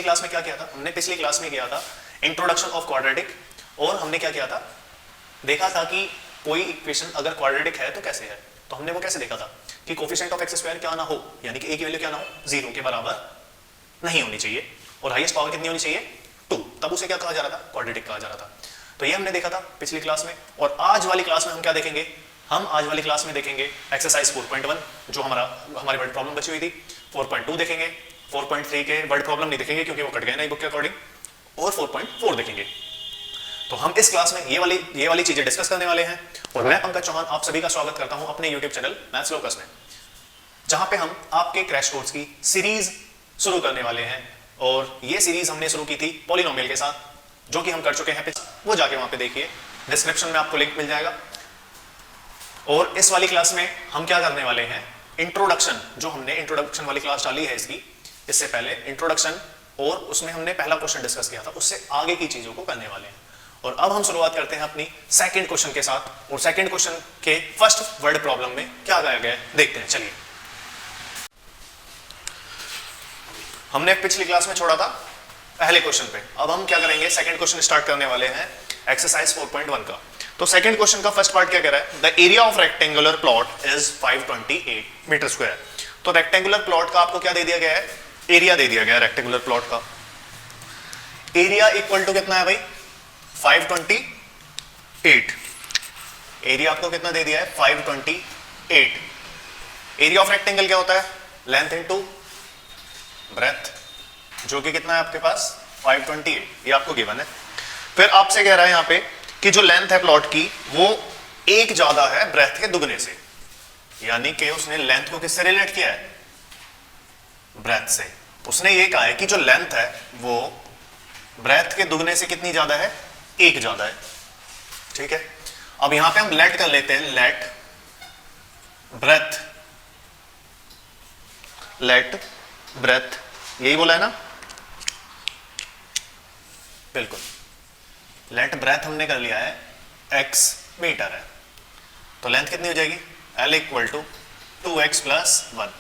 Class में क्या किया था? हमने पिछली क्लास में किया था इंट्रोडक्शन ऑफ क्वाड्रेटिक, और हमने क्या किया था, देखा था कि कोई इक्वेशन अगर क्वाड्रेटिक है तो कैसे है। तो हमने वो कैसे देखा था कि कोफिशिएंट ऑफ एक्स स्क्वायर क्या ना हो, यानी कि ए की वैल्यू क्या ना हो, 0 के बराबर नहीं होनी चाहिए, और हाईएस्ट पावर कितनी होनी चाहिए, 2, तब उसे क्या कहा जा रहा था, क्वाड्रेटिक कहा जा रहा था। तो ये हमने देखा था पिछली क्लास में। और आज वाली क्लास में हम क्या देखेंगे, हम आज वाली क्लास में देखेंगे एक्सरसाइज 4.1 जो हमारी वर्ड प्रॉब्लम बची हुई थी, 4.2 देखेंगे, 4.3 के वर्ड प्रॉब्लम नहीं देखेंगे क्योंकि वो कट गए ना बुक के अकॉर्डिंग, और 4.4 देखेंगे। तो हम इस क्लास में ये वाली चीजें डिस्कस करने वाले हैं। और मैं पंकज चौहान आप सभी का स्वागत करता हूं अपने यूट्यूब चैनल मैथ्स लोकस में, जहां पे हम आपके क्रैश कोर्स की सीरीज शुरू करने वाले हैं। और ये सीरीज हमने शुरू की थी पॉलिनोमियल के साथ, जो कि हम कर चुके हैं, वो जाके वहां पे देखिए, डिस्क्रिप्शन में आपको लिंक मिल जाएगा। और इस वाली क्लास में हम क्या करने वाले हैं, इंट्रोडक्शन, जो हमने इंट्रोडक्शन वाली क्लास डाली है इसकी, इससे पहले इंट्रोडक्शन, और उसमें हमने पहला क्वेश्चन डिस्कस किया था, उससे आगे की चीजों को करने वाले हैं। और अब हम शुरुआत करते हैं अपनी सेकंड क्वेश्चन के साथ, और सेकंड क्वेश्चन के फर्स्ट वर्ड प्रॉब्लम में क्या गाया गया है देखते हैं। चलिए, हमने पिछली क्लास में छोड़ा था पहले क्वेश्चन पे, अब हम क्या करेंगे, सेकंड क्वेश्चन स्टार्ट करने वाले हैं एक्सरसाइज 4.1 का। तो सेकंड क्वेश्चन का फर्स्ट पार्ट क्या कह रहा है, the area of rectangular plot is 528 metre square. तो रेक्टेंगुलर प्लॉट का आपको क्या दे दिया गया है, एरिया दे दिया गया है। रेक्टेंगुलर प्लॉट का एरिया इक्वल टू कितना है भाई, 528। एरिया आपको कितना दे दिया है, 528। एरिया ऑफ रेक्टेंगल क्या होता है, लेंथ इनटू ब्रेथ, जो कि कितना है आपके पास, 528, ये आपको गिवन है। फिर आपसे कह रहा है यहां पे कि जो लेंथ है प्लॉट की वो एक ज्यादा है ब्रेथ के दुगने से, यानी कि उसने लेंथ को किससे रिलेट किया है, ब्रेथ से। उसने ये कहा है कि जो लेंथ है वो ब्रेथ के दुगने से कितनी ज्यादा है, एक ज्यादा है। ठीक है, अब यहां पे हम लेट कर लेते हैं, लेट ब्रेथ, लेट ब्रेथ, यही बोला है ना, बिल्कुल। लेट ब्रेथ हमने कर लिया है, x मीटर है, तो लेंथ कितनी हो जाएगी, L equal to 2x plus 1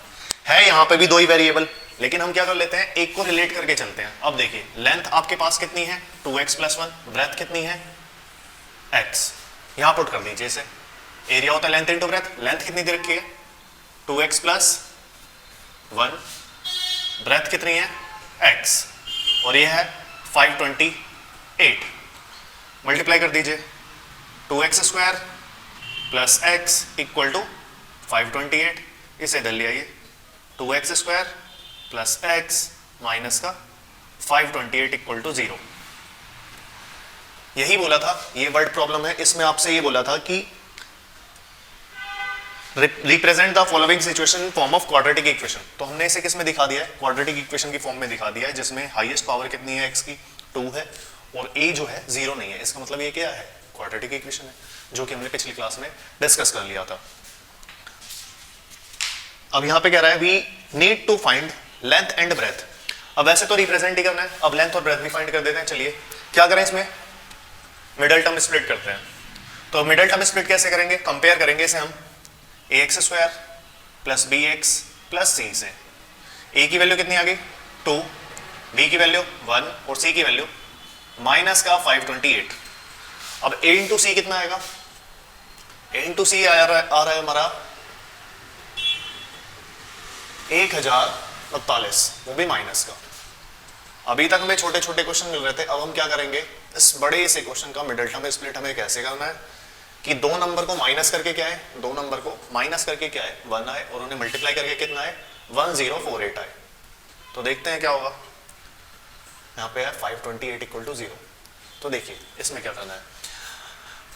है। यहां पे भी दो ही वेरिएबल, लेकिन हम क्या कर लेते हैं, एक को रिलेट करके चलते हैं। अब देखिए, लेंथ आपके पास कितनी है, 2x प्लस 1, ब्रेथ कितनी है, x, यहां पुट कर दीजिए इसे। एरिया होता है लेंथ इंटू ब्रेथ, लेंथ कितनी दे रखी है, 2x प्लस 1, ब्रेथ कितनी है, x, और ये है 528। मल्टीप्लाई कर दीजिए, 2x square plus x equal to 528, इसे इधर ले आइए, 2x square plus x minus का 528 इक्वल टू 0। यही बोला था, ये वर्ड प्रॉब्लम है, इसमें आपसे ये बोला था कि represent the following situation in form of quadratic equation. तो हमने इसे किस में दिखा दिया है, क्वाड्रेटिक इक्वेशन की फॉर्म में दिखा दिया है, जिसमें हाईएस्ट पावर कितनी है x की, 2 है, और a जो है 0 नहीं है। इसका मतलब ये क्या है, क्वाड्रेटिक इक्वेशन है, जो कि हमने पिछली क्लास में डिस्कस कर लिया था। अब यहां पे कह रहा है we need to find length and breadth. अब वैसे तो रिप्रेजेंट ही करना है, अब लेंथ और ब्रेथ भी फाइंड कर देते हैं। चलिए क्या करें, इसमें मिडल टर्म स्प्लिट करते हैं। तो मिडल टर्म स्प्लिट कैसे करेंगे, कंपेयर करेंगे इसे हम ax square plus bx plus c से। a की वैल्यू कितनी आ गई, 2, b की वैल्यू 1 और c की वैल्यू माइनस का 528। अब a इंटू सी कितना आएगा, a इंटू सी आ रहा है हमारा 1042, वो भी माइनस का। अभी तक हमें छोटे छोटे क्वेश्चन मिल रहे थे, अब हम क्या करेंगे, इस बड़े से क्वेश्चन का मिडल टर्म स्प्लिट हमें कैसे करना है कि दो नंबर को माइनस करके क्या है, दो नंबर को माइनस करके क्या है, 1 आए, और उन्हें मल्टीप्लाई करके कितना है, 1048 आए। तो देखते हैं क्या होगा, यहाँ पे है 528 इक्वल टू 0। तो देखिए इसमें क्या करना है,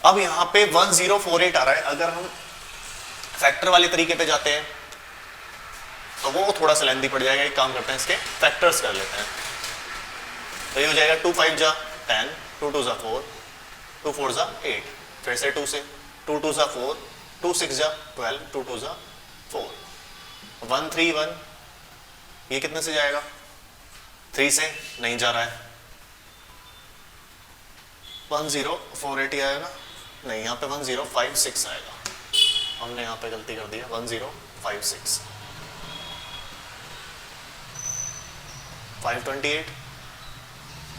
अब यहाँ पे 1048 आ रहा है, अगर हम फैक्टर वाले तरीके पे जाते हैं तो वो थोड़ा सा लेंथी पड़ जाएगा। एक काम करते हैं, इसके फैक्टर्स कर लेते हैं। तो ये हो जाएगा 2 5 जा 10, 2 2 जा 4, 2 4 जा 8, फिर से 2 से 2 2 जा 4, 2 6 जा 12, 2 2 जा 4, 1 3 1, ये कितने से जाएगा, 3 से नहीं जा रहा है, 1048 आएगा, नहीं यहाँ पे 1056 आएगा, हमने यहाँ पे गलती कर दिया, 1056, 528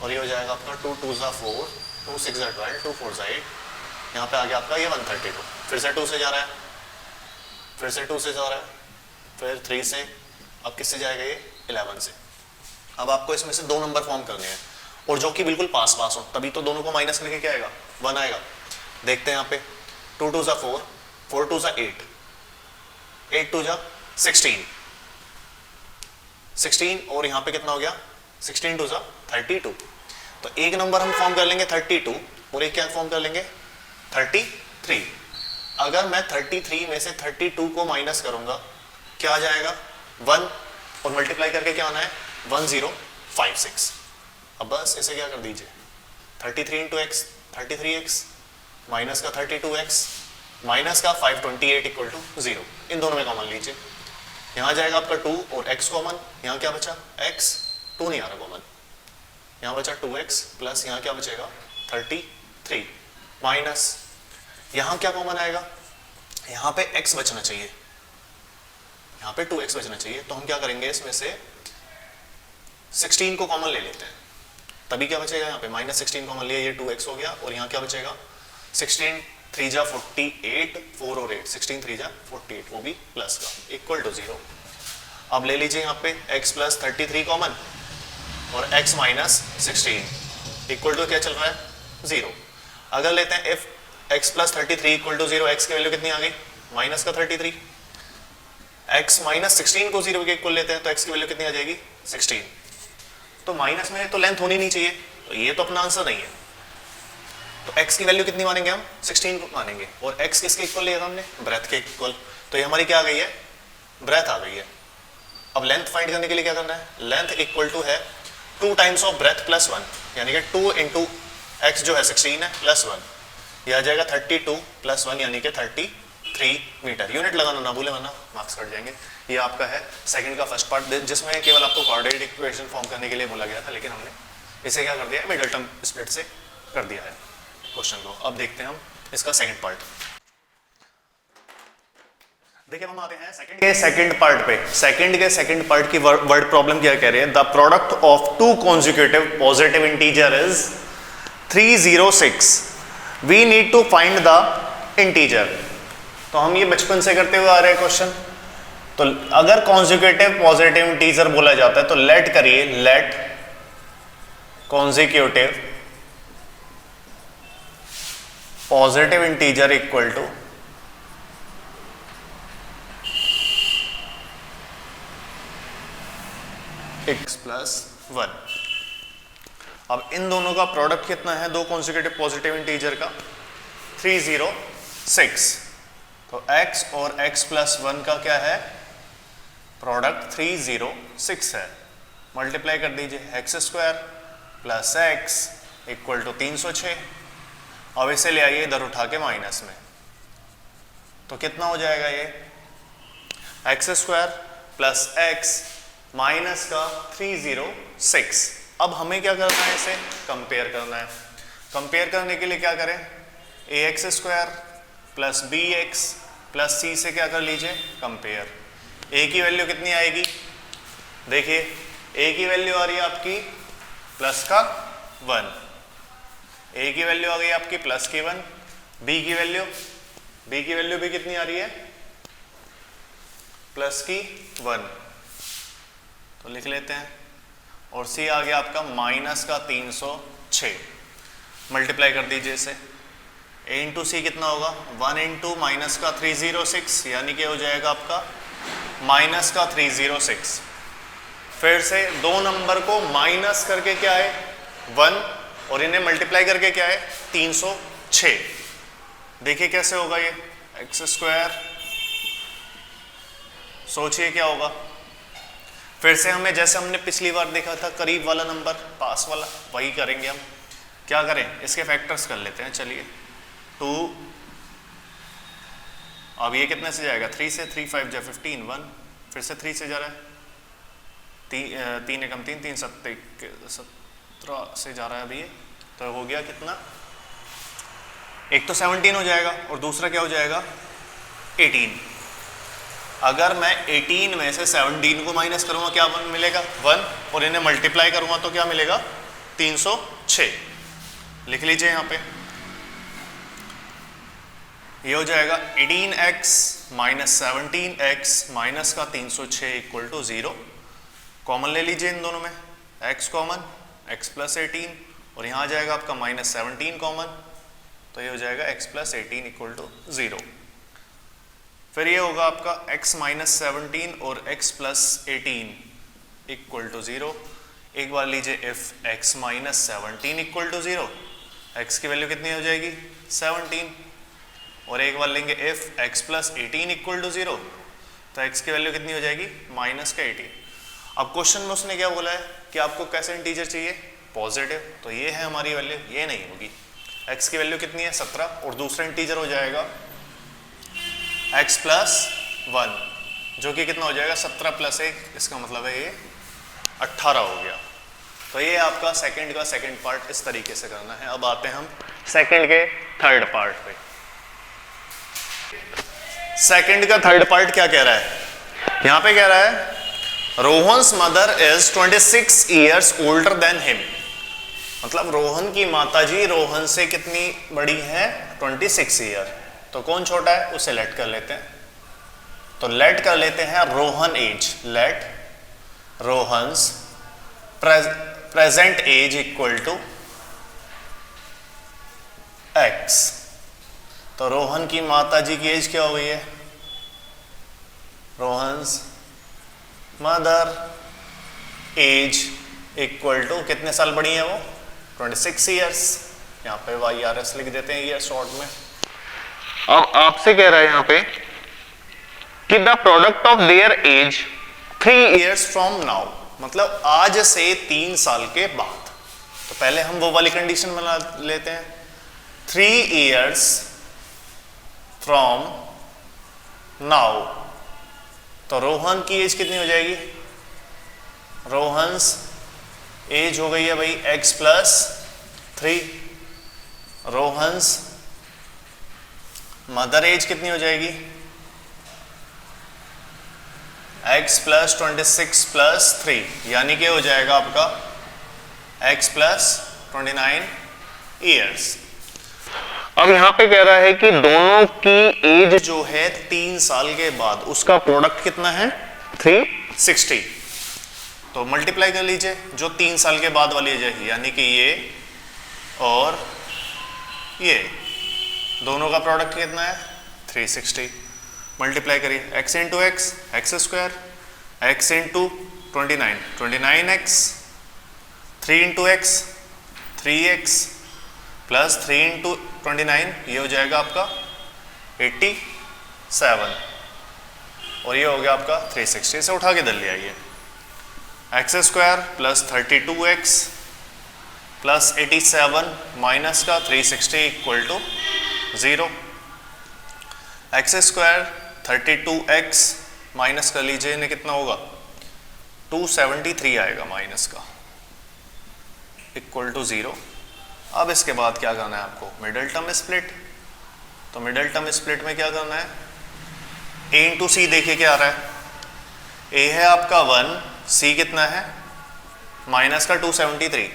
और ये हो जाएगा आपका 2 2 ज़ा 4, 2 6 ज़ा 12, 2 4 ज़ा 8, यहाँ पे आ गया आपका ये 132, फिर से 2 से जा रहा है, फिर से 2 से जा रहा है, फिर 3 से, अब किससे जाएगा ये 11 से। अब आपको इसमें से दो नंबर फॉर्म करने हैं और जो कि बिल्कुल पास पास हो, तभी तो दोनों को माइनस करके क्या आएगा 1 आएगा। देखते हैं यहाँ पे 2 2 ज़ा 4, 4 2 ज़ा 8, 8 2 ज़ा 16, 16 और यहाँ पे कितना हो गया 16 2 ज़ा 32। तो एक नंबर हम फॉर्म कर लेंगे 32 और एक क्या फॉर्म कर लेंगे 33। अगर मैं 33 में से 32 को माइनस करूंगा क्या आ जाएगा 1 और मल्टीप्लाई करके क्या आना है 1056। अब बस इसे क्या कर दीजिए 33 इंटू एक्स 33x माइनस का 32x माइनस का 528 इक्वल टू 0, इन दोनों में कॉमन लीजिए। यहाँ जाएगा आपका 2 और x कॉमन, यहाँ क्या बचा x, 2 नहीं आ रहा कॉमन, यहाँ बचा 2x प्लस यहाँ क्या बचेगा 33 माइनस यहाँ क्या कॉमन आएगा, यहाँ पे x बचना चाहिए, यहाँ पे 2x बचना चाहिए। तो हम क्या करेंगे इसमें से 16 को कॉमन ले लेते हैं, तभी क्या बचेगा यहाँ पे -16 कॉमन लिया, ये 2x हो गया और यहाँ क्या बचेगा 16 3 जा 48, 4 और 8, 16 3 जा 48, वो भी प्लस का इक्वल टू 0। अब ले लीजिए यहाँ पे x प्लस 33 कॉमन और x माइनस 16 इक्वल टू क्या चल रहा है 0। अगर लेते हैं if x plus 33 equal to 0, x की वैल्यू कितनी आ गई माइनस का 33, x माइनस 16 को 0 के इक्वल लेते हैं तो x की वैल्यू कितनी आ जाएगी 16। तो माइनस में तो लेंथ होनी नहीं चाहिए, तो ये तो अपना आंसर नहीं है। तो x की वैल्यू कितनी मानेंगे हम 16 को मानेंगे और x किसके इक्वल लिया था हमने ब्रेथ के इक्वल, तो ये हमारी क्या आ गई है ब्रेथ आ गई है। अब लेंथ फाइंड करने के लिए क्या करना है, लेंथ इक्वल टू है 2 टाइम्स ऑफ ब्रेथ प्लस 1, यानी कि 2 इंटू एक्स जो है 16 है प्लस 1, यह आ जाएगा 32 प्लस 1 यानी कि 33 मीटर। यूनिट लगाना ना भूले वरना मार्क्स कट जाएंगे। ये आपका है सेकंड का फर्स्ट पार्ट, जिसमें केवल आपको कोऑर्डिनेट इक्वेशन फॉर्म करने के लिए बोला गया था, लेकिन हमने इसे क्या कर दिया है मिडिल टर्म स्प्लिट से कर दिया है क्वेश्चन को। अब देखते हैं हम इसका सेकंड पार्ट। देखिए हम आते हैं सेकंड पार्ट पे। सेकंड के सेकंड पार्ट की वर्ड प्रॉब्लम क्या कह रहे हैं, the product of two consecutive positive integer is 306, we need to find the integer. तो हम ये बचपन से करते हुए आ रहे हैं क्वेश्चन। तो अगर कॉन्जिक्यूटिव पॉजिटिव इंटीजर बोला जाता है तो लेट करिए, let consecutive positive integer equal to x plus 1। अब इन दोनों का प्रोडक्ट कितना है, दो कॉन्जिक्यूटिव पॉजिटिव इंटीजर का 306। तो x और x प्लस 1 का क्या है प्रोडक्ट 306 है। मल्टीप्लाई कर दीजिए x square plus x equal to 306। अब इसे ले आइए इधर उठा के माइनस में, तो कितना हो जाएगा ये x square plus x minus का 306। अब हमें क्या करना है, इसे कंपेयर करना है। कंपेयर करने के लिए क्या करें, A X square plus B X plus C से क्या कर लीजिए कंपेयर। ए की वैल्यू कितनी आएगी, देखिए ए की वैल्यू आ रही है आपकी प्लस का 1, ए की वैल्यू आ गई आपकी प्लस की 1, बी की वैल्यू भी कितनी आ रही है प्लस की 1, तो लिख लेते हैं। और सी आ गया आपका माइनस का 306। मल्टीप्लाई कर दीजिए इसे, ए इंटू सी कितना होगा 1 इंटू माइनस का 306, यानी कि हो जाएगा आपका माइनस का 306। फिर से दो नंबर को माइनस करके क्या है 1 और इन्हें मल्टीप्लाई करके क्या है 306। देखिए कैसे होगा ये एक्स स्क्वायर, सोचिए क्या होगा। फिर से हमें जैसे हमने पिछली बार देखा था करीब वाला नंबर पास वाला, वही करेंगे हम। क्या करें, इसके फैक्टर्स कर लेते हैं। चलिए 2, अब ये कितने से जाएगा 3 से, 3 5 जा 15 1, फिर से 3 से जा रहा है 3 एकम 3 3 17 से जा रहा है अभी ये, तो हो गया कितना, एक तो 17 हो जाएगा और दूसरा क्या हो जाएगा 18। अगर मैं 18 में से 17 को माइनस करूंगा क्या मिलेगा 1, और इन्हें मल्टीप्लाई करूंगा तो क्या मिलेगा 306 लिख लीजिए यहाँ पे। ये हो जाएगा 18x माइनस 17x माइनस का 306 इक्वल टू 0। कॉमन ले लीजिए इन दोनों में, x कॉमन, x प्लस 18 और यहाँ आ जाएगा आपका माइनस 17 कॉमन, तो ये हो जाएगा x प्लस 18 इक्वल टू 0। फिर ये होगा आपका x माइनस 17 और x प्लस 18 इक्वल टू 0। एक बार लीजिए if x minus 17 equal to 0, x की वैल्यू कितनी हो जाएगी 17, और एक बार लेंगे if x plus 18 equal to 0, तो x की वैल्यू कितनी हो जाएगी माइनस का 18। अब क्वेश्चन में उसने क्या बोला है कि आपको कैसे इंटीजर चाहिए, पॉजिटिव, तो ये है हमारी वैल्यू, ये नहीं होगी। x की वैल्यू कितनी है 17 और दूसरा इंटीजर हो जाएगा x प्लस 1 जो कि कितना हो जाएगा 17 प्लस 1, इसका मतलब है ये 18 हो गया। तो ये आपका सेकंड का सेकंड पार्ट इस तरीके से करना है। अब आते हैं हम सेकंड के थर्ड पार्ट पे। सेकंड का थर्ड पार्ट क्या कह रहा है, यहां पे कह रहा है Rohan's mother is 26 years older than him, मतलब रोहन की माताजी रोहन से कितनी बड़ी है 26 ईयर। तो कौन छोटा है उसे लेट कर लेते हैं, तो लेट कर लेते हैं Rohan age, let Rohan's present age equal to x। तो रोहन की माताजी की एज क्या हो गई है, Rohan's mother age equal to कितने साल बड़ी है वो 26 ईयर्स। यहाँ पे YRS लिख देते हैं ईयर शॉर्ट में। अब आपसे कह रहा है यहाँ पे कि the product of their age 3 years from now, मतलब आज से 3 साल के बाद। तो पहले हम वो वाली कंडीशन बना लेते हैं, 3 ईयर्स फ्रॉम नाउ। तो रोहन की एज कितनी हो जाएगी, रोहन्स एज हो गई है भाई x plus 3, Rohan's mother age कितनी हो जाएगी x प्लस 26 प्लस 3, यानी कि हो जाएगा आपका x प्लस 29 ईयर्स। अब यहां पे कह रहा है कि दोनों की एज जो है 3 साल के बाद, उसका प्रोडक्ट कितना है 360। तो मल्टीप्लाई कर लीजिए जो 3 साल के बाद वाली एज है, यानी कि ये और ये दोनों का प्रोडक्ट कितना है 360। मल्टीप्लाई करिए x into x x square, x into 29 29x, 3 into x 3x plus 3 into 29, ये हो जाएगा आपका 87 और ये हो गया आपका 360। से उठा के दल लिया ये x square plus 32x plus 87 minus का 360 equal to 0। X square 32x minus कर लीजिए, इन्हें कितना होगा 273 आएगा माइनस का इक्वल टू 0। अब इसके बाद क्या करना है आपको, मिडिल टर्म स्प्लिट। तो मिडिल टर्म स्प्लिट में क्या करना है, a इंटू सी देखिए क्या आ रहा है, a है आपका 1, c कितना है माइनस का 273,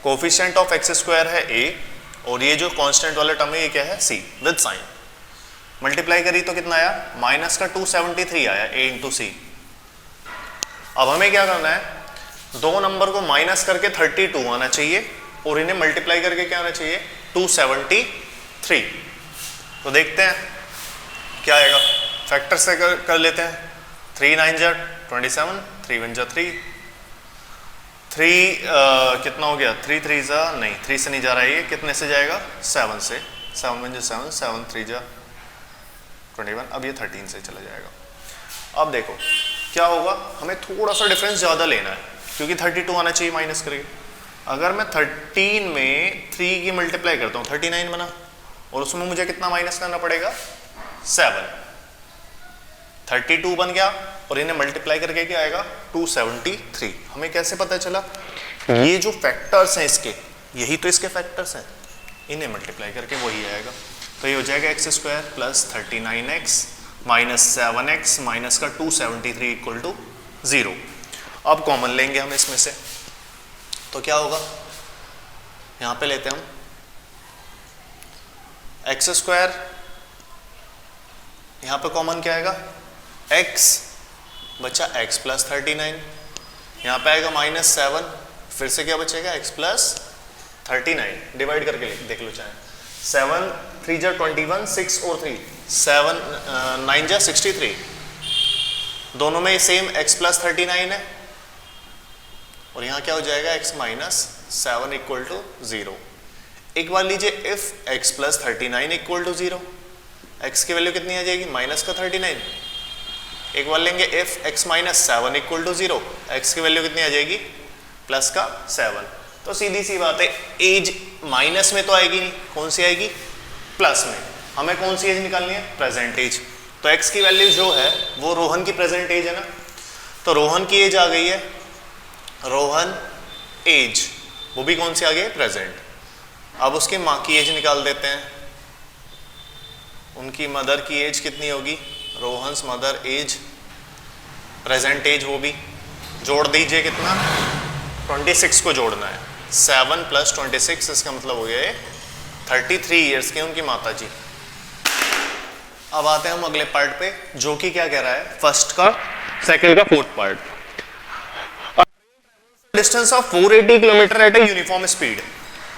कोफिशिएंट ऑफ एक्स स्क्वायर है a और ये जो कांस्टेंट वाला टर्म है ये क्या है c विद साइन। मल्टीप्लाई करी तो कितना आया माइनस का 273 आया a इंटू सी। अब हमें क्या करना है, दो नंबर को माइनस करके 32 आना चाहिए और इन्हें मल्टीप्लाई करके क्या आना चाहिए 273। तो देखते हैं क्या आएगा, फैक्टर से कर लेते हैं, 3 9 जा 27, 3 1 जा 3, 3 कितना हो गया 3 3 जा नहीं 3 से नहीं जा रहा है, ये कितने से जाएगा 7 से, 7 1 जा 7, 7 3 जा 21, अब ये 13 से चला जाएगा। अब देखो क्या होगा, हमें थोड़ा सा डिफरेंस ज़्यादा लेना है क्योंकि 32 आना चाहिए माइनस करके। अगर मैं 13 में 3 की मल्टीप्लाई करता हूँ 39 बना और उसमें मुझे कितना माइनस करना पड़ेगा 7, 32 बन गया और इन्हें मल्टीप्लाई करके क्या आएगा 273। हमें कैसे पता चला, ये जो फैक्टर्स हैं इसके, यही तो इसके फैक्टर्स हैं, इन्हें मल्टीप्लाई करके वही आएगा। तो ये हो जाएगा x square plus 39x minus 7x minus का 273 इक्वल टू 0। अब कॉमन लेंगे हम इसमें से, तो क्या होगा यहां पे लेते हैं हम एक्स स्क्वायर, यहां पे कॉमन क्या आएगा x बचा x प्लस 39, यहां पे आएगा -7, फिर से क्या बचेगा x प्लस 39, डिवाइड करके देख लो चाहे 7 3 जा 21, 6 और 3 7 9 जा 63, दोनों में सेम x प्लस 39 है और यहां क्या हो जाएगा x माइनस 7 इक्वल टू 0। एक बार लीजिए if x plus 39 equal to 0, x की वैल्यू कितनी आ जाएगी माइनस का 39। एक बार लेंगे if x minus 7 equal to 0, x की वैल्यू कितनी आ जाएगी प्लस का 7। तो सीधी सी बात है एज माइनस में तो आएगी नहीं, कौन सी आएगी प्लस में। हमें कौन सी एज निकालनी है प्रेजेंट एज। तो x की वैल्यू जो है वो रोहन की प्रेजेंट एज है ना, तो रोहन की एज आ गई है, रोहन एज वो भी कौन सी आ गई है प्रेजेंट। अब उसके माँ की एज निकाल देते हैं, उनकी मदर की एज कितनी होगी, Rohan's mother age present age वो भी जोड़ दीजिए, कितना 26 को जोड़ना है, 7 प्लस 26 इसका मतलब हो गया 33 ईयर्स के उनकी माता जी। अब आते हैं हम अगले पार्ट पे जो कि क्या कह रहा है फर्स्ट का सेकंड का fourth part. Distance of 480 kilometre at a uniform speed.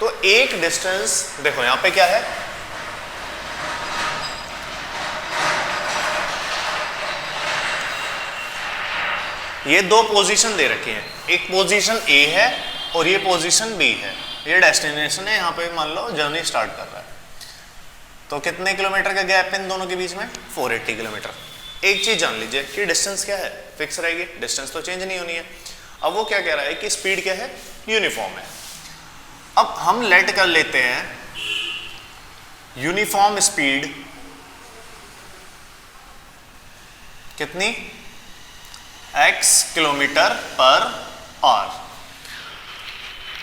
तो एक डिस्टेंस देखो यहां पे क्या है, ये दो पोजीशन दे रखी है, एक पोजीशन ए है और ये पोजीशन बी है, ये डेस्टिनेशन है, यहां पे मान लो जर्नी स्टार्ट कर रहा है। तो कितने किलोमीटर का गैप है इन दोनों के बीच में 480 किलोमीटर। एक चीज जान लीजिए कि डिस्टेंस क्या है फिक्स रहेगी, डिस्टेंस तो चेंज नहीं होनी है। अब वो क्या कह रहा है कि स्पीड क्या है यूनिफॉर्म है। अब हम लेट कर लेते हैं यूनिफॉर्म स्पीड कितनी x किलोमीटर पर आवर।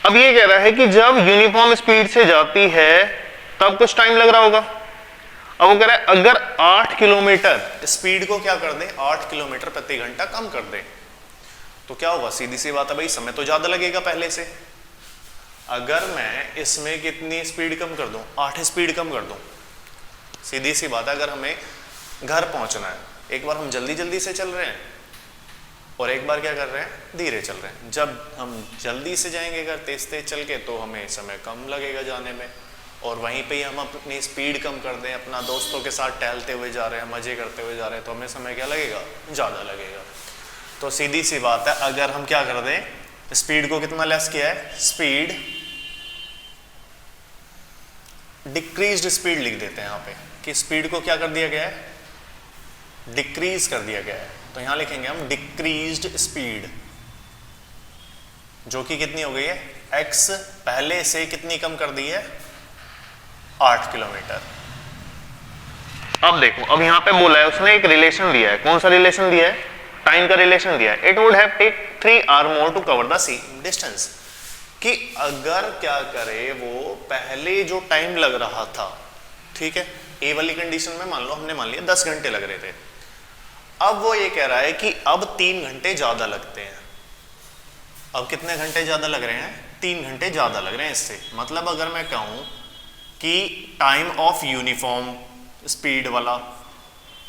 अब ये कह रहा है कि जब यूनिफॉर्म स्पीड से जाती है तब कुछ टाइम लग रहा होगा। अब वो कह रहा है अगर 8 किलोमीटर स्पीड को क्या कर दे 8 किलोमीटर प्रति घंटा कम कर दे तो क्या होगा, सीधी सी बात है भाई समय तो ज्यादा लगेगा पहले से। अगर मैं इसमें कितनी स्पीड कम कर दूं 8 स्पीड कम कर दूं, सीधी सी बात है अगर हमें घर पहुंचना है, एक बार हम जल्दी जल्दी से चल रहे हैं और एक बार क्या कर रहे हैं धीरे चल रहे हैं। जब हम जल्दी से जाएंगे घर तेज तेज चल के तो हमें समय कम लगेगा जाने में, और वहीं पे ही हम अपनी स्पीड कम कर दें, अपना दोस्तों के साथ टहलते हुए जा रहे हैं, मजे करते हुए जा रहे हैं, तो हमें समय क्या लगेगा ज़्यादा लगेगा। तो सीधी सी बात है अगर हम क्या कर दें स्पीड को कितना लेस किया है, स्पीड डिक्रीज्ड स्पीड लिख देते हैं यहाँ पे कि स्पीड को क्या कर दिया गया है डिक्रीज कर दिया गया है। तो यहां लिखेंगे हम डिक्रीज्ड स्पीड जो कि कितनी हो गई है x पहले से कितनी कम कर दी है 8 किलोमीटर। अब देखो अब यहां पे बोला है उसने एक रिलेशन दिया है, कौन सा रिलेशन दिया है टाइम का रिलेशन दिया है। It would have take 3 hour more to cover the same distance, कि अगर क्या करे वो पहले जो टाइम लग रहा था, ठीक है ए वाली कंडीशन में मान लो हमने मान लिया 10 घंटे लग रहे थे, अब वो ये कह रहा है कि अब 3 घंटे ज्यादा लगते हैं। अब कितने घंटे ज्यादा लग रहे हैं 3 घंटे ज्यादा लग रहे हैं इससे। मतलब अगर मैं कहूं कि टाइम ऑफ यूनिफॉर्म स्पीड वाला,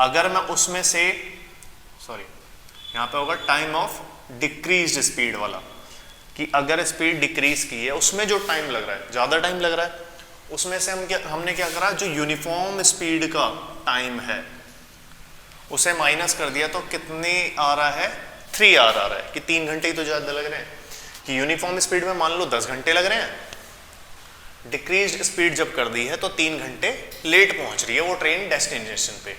अगर मैं उसमें से सॉरी यहां पे होगा टाइम ऑफ डिक्रीज्ड स्पीड वाला, कि अगर स्पीड डिक्रीज की है उसमें जो टाइम लग रहा है ज्यादा टाइम लग रहा है, उसमें से हमने क्या करा जो यूनिफॉर्म स्पीड का टाइम है उसे माइनस कर दिया, तो कितने आ रहा है 3 आवर आ रहा है, कि 3 घंटे ही तो ज्यादा लग रहे हैं। कि यूनिफॉर्म स्पीड में मान लो 10 घंटे लग रहे हैं, डिक्रीज्ड स्पीड जब कर दी है तो 3 घंटे लेट पहुंच रही है वो ट्रेन डेस्टिनेशन पे,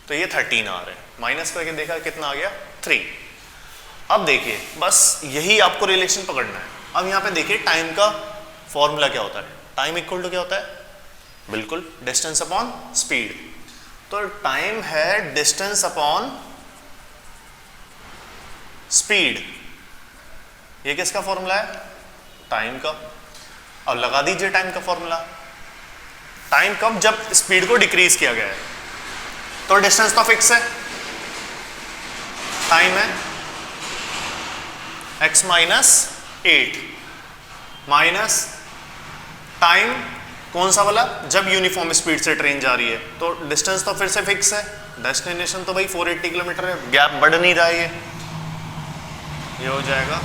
तो ये 13 आवर है। माइनस करके देखा कितना आ गया 3। अब देखिए बस यही आपको रिलेशन पकड़ना है। अब यहाँ पे देखिए टाइम का फॉर्मूला क्या होता है, टाइम इक्वल टू क्या होता है बिल्कुल डिस्टेंस अपॉन स्पीड। तो टाइम है डिस्टेंस अपॉन स्पीड, ये किसका फॉर्मूला है टाइम का। अब लगा दीजिए टाइम का फॉर्मूला, टाइम कब जब स्पीड को डिक्रीज किया गया है, तो डिस्टेंस तो फिक्स है, टाइम है x माइनस 8 माइनस टाइम कौन सा वाला, जब यूनिफॉर्म स्पीड से ट्रेन जा रही है, तो डिस्टेंस तो फिर से फिक्स है, डेस्टिनेशन तो भाई 480 किलोमीटर है, गैप बढ़ नहीं रहा है, ये हो जाएगा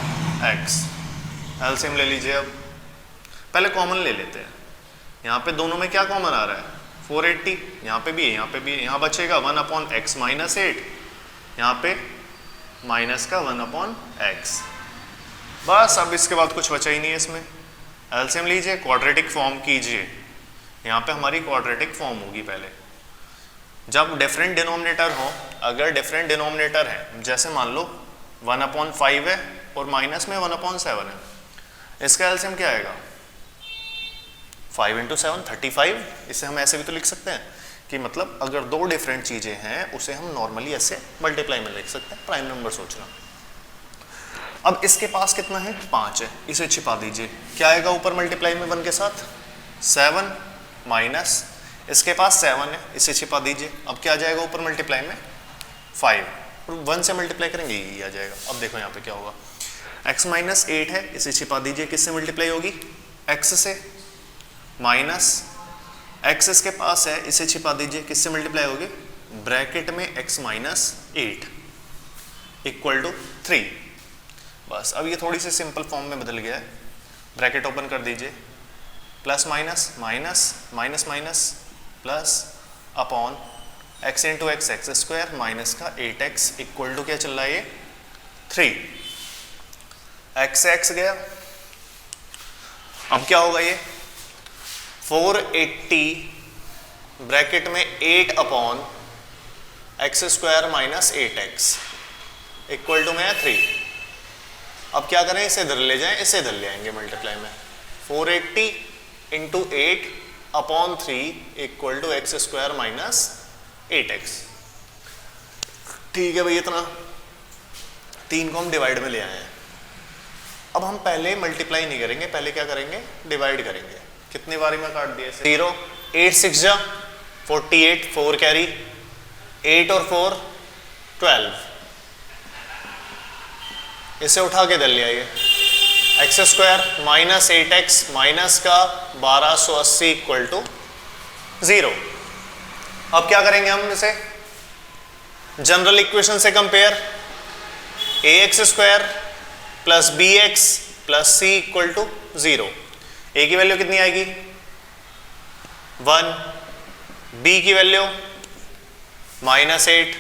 x। एलसीएम ले लीजिए। अब पहले कॉमन ले लेते हैं, यहाँ पे दोनों में क्या कॉमन आ रहा है 480, यहाँ पे भी है, यहाँ पे भी है, यहाँ बचेगा 1/x माइनस 8, यहाँ पे माइनस का 1/x। बस अब इसके बाद कुछ बचा ही नहीं है इसमें। एलसीएम लीजिए, क्वाड्रेटिक फॉर्म कीजिए, यहाँ पे हमारी क्वाड्रेटिक फॉर्म होगी। पहले जब डिफरेंट डिनोमिनेटर हो, अगर डिफरेंट डिनोमिनेटर है, जैसे मान लो 1/5 है और माइनस में 1/7 है, इसका एलसीएम क्या आएगा 5 × 7 35। इसे हम ऐसे भी तो लिख सकते हैं कि मतलब अगर दो डिफरेंट चीजें हैं उसे हम नॉर्मली ऐसे मल्टीप्लाई में लिख सकते हैं, प्राइम नंबर सोचना। अब इसके पास कितना है 5 है, इसे छिपा दीजिए, क्या आएगा ऊपर मल्टीप्लाई में 1 के साथ 7 माइनस, इसके पास 7 है, इसे छिपा दीजिए, अब क्या आ जाएगा ऊपर मल्टीप्लाई में 5, 1 से मल्टीप्लाई करेंगे ये आ जाएगा। अब देखो यहाँ पे क्या होगा, x माइनस 8 है, इसे छिपा दीजिए, किससे मल्टीप्लाई होगी x से, माइनस x इसके पास है, इसे छिपा दीजिए, किससे मल्टीप्लाई होगी ब्रैकेट में x माइनस 8 इक्वल टू 3। बस अब ये थोड़ी सी सिंपल फॉर्म में बदल गया है, ब्रैकेट ओपन कर दीजिए, plus minus minus minus minus plus upon x into x x square minus का 8x इक्वल टू क्या चल रहा है ये 3, x से x गया। अब क्या होगा ये 480 ब्रैकेट में 8 upon x square minus 8x equal to में 3। अब क्या करें, इसे इधर ले जाएं, इसे इधर ले आएंगे मल्टीप्लाई में, 480 into 8 upon 3 equal to x square minus 8x। ठीक है भाई, इतना 3 को हम डिवाइड में ले आए हैं। अब हम पहले मल्टीप्लाई नहीं करेंगे, पहले क्या करेंगे डिवाइड करेंगे। कितनी बारी में काट दिए 0, 8 6 जा 48, 4 कैरी, 8 और 4 12, इसे उठा के दल ले आइए, x square minus 8x minus का 1280 इक्वल टू 0। अब क्या करेंगे हम इसे जनरल इक्वेशन से compare, ax square plus bx plus c equal to 0। a की वैल्यू कितनी आएगी 1, b की वैल्यू -8,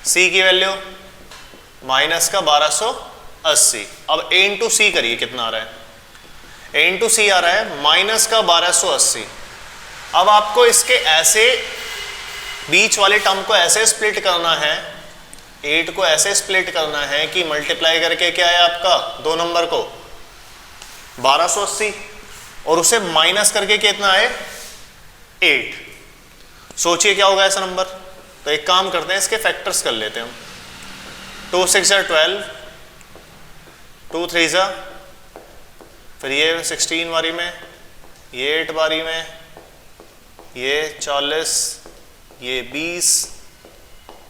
c की वैल्यू माइनस का 1280। अब a इंटू सी करिए, कितना आ रहा है a इंटू सी आ रहा है माइनस का 1280। अब आपको इसके ऐसे बीच वाले टर्म को ऐसे स्प्लिट करना है, 8 को ऐसे स्प्लिट करना है कि मल्टीप्लाई करके क्या है आपका 2 नंबर को 1280 और उसे माइनस करके कितना है 8। सोचिए क्या होगा ऐसा नंबर। तो एक काम करते हैं, इसके फैक्टर्स कर लेते हैं हम। 2 6 12, 2 3 जा, फिर ये 16 बारी में, ये 8 बारी में, ये 40, ये 20,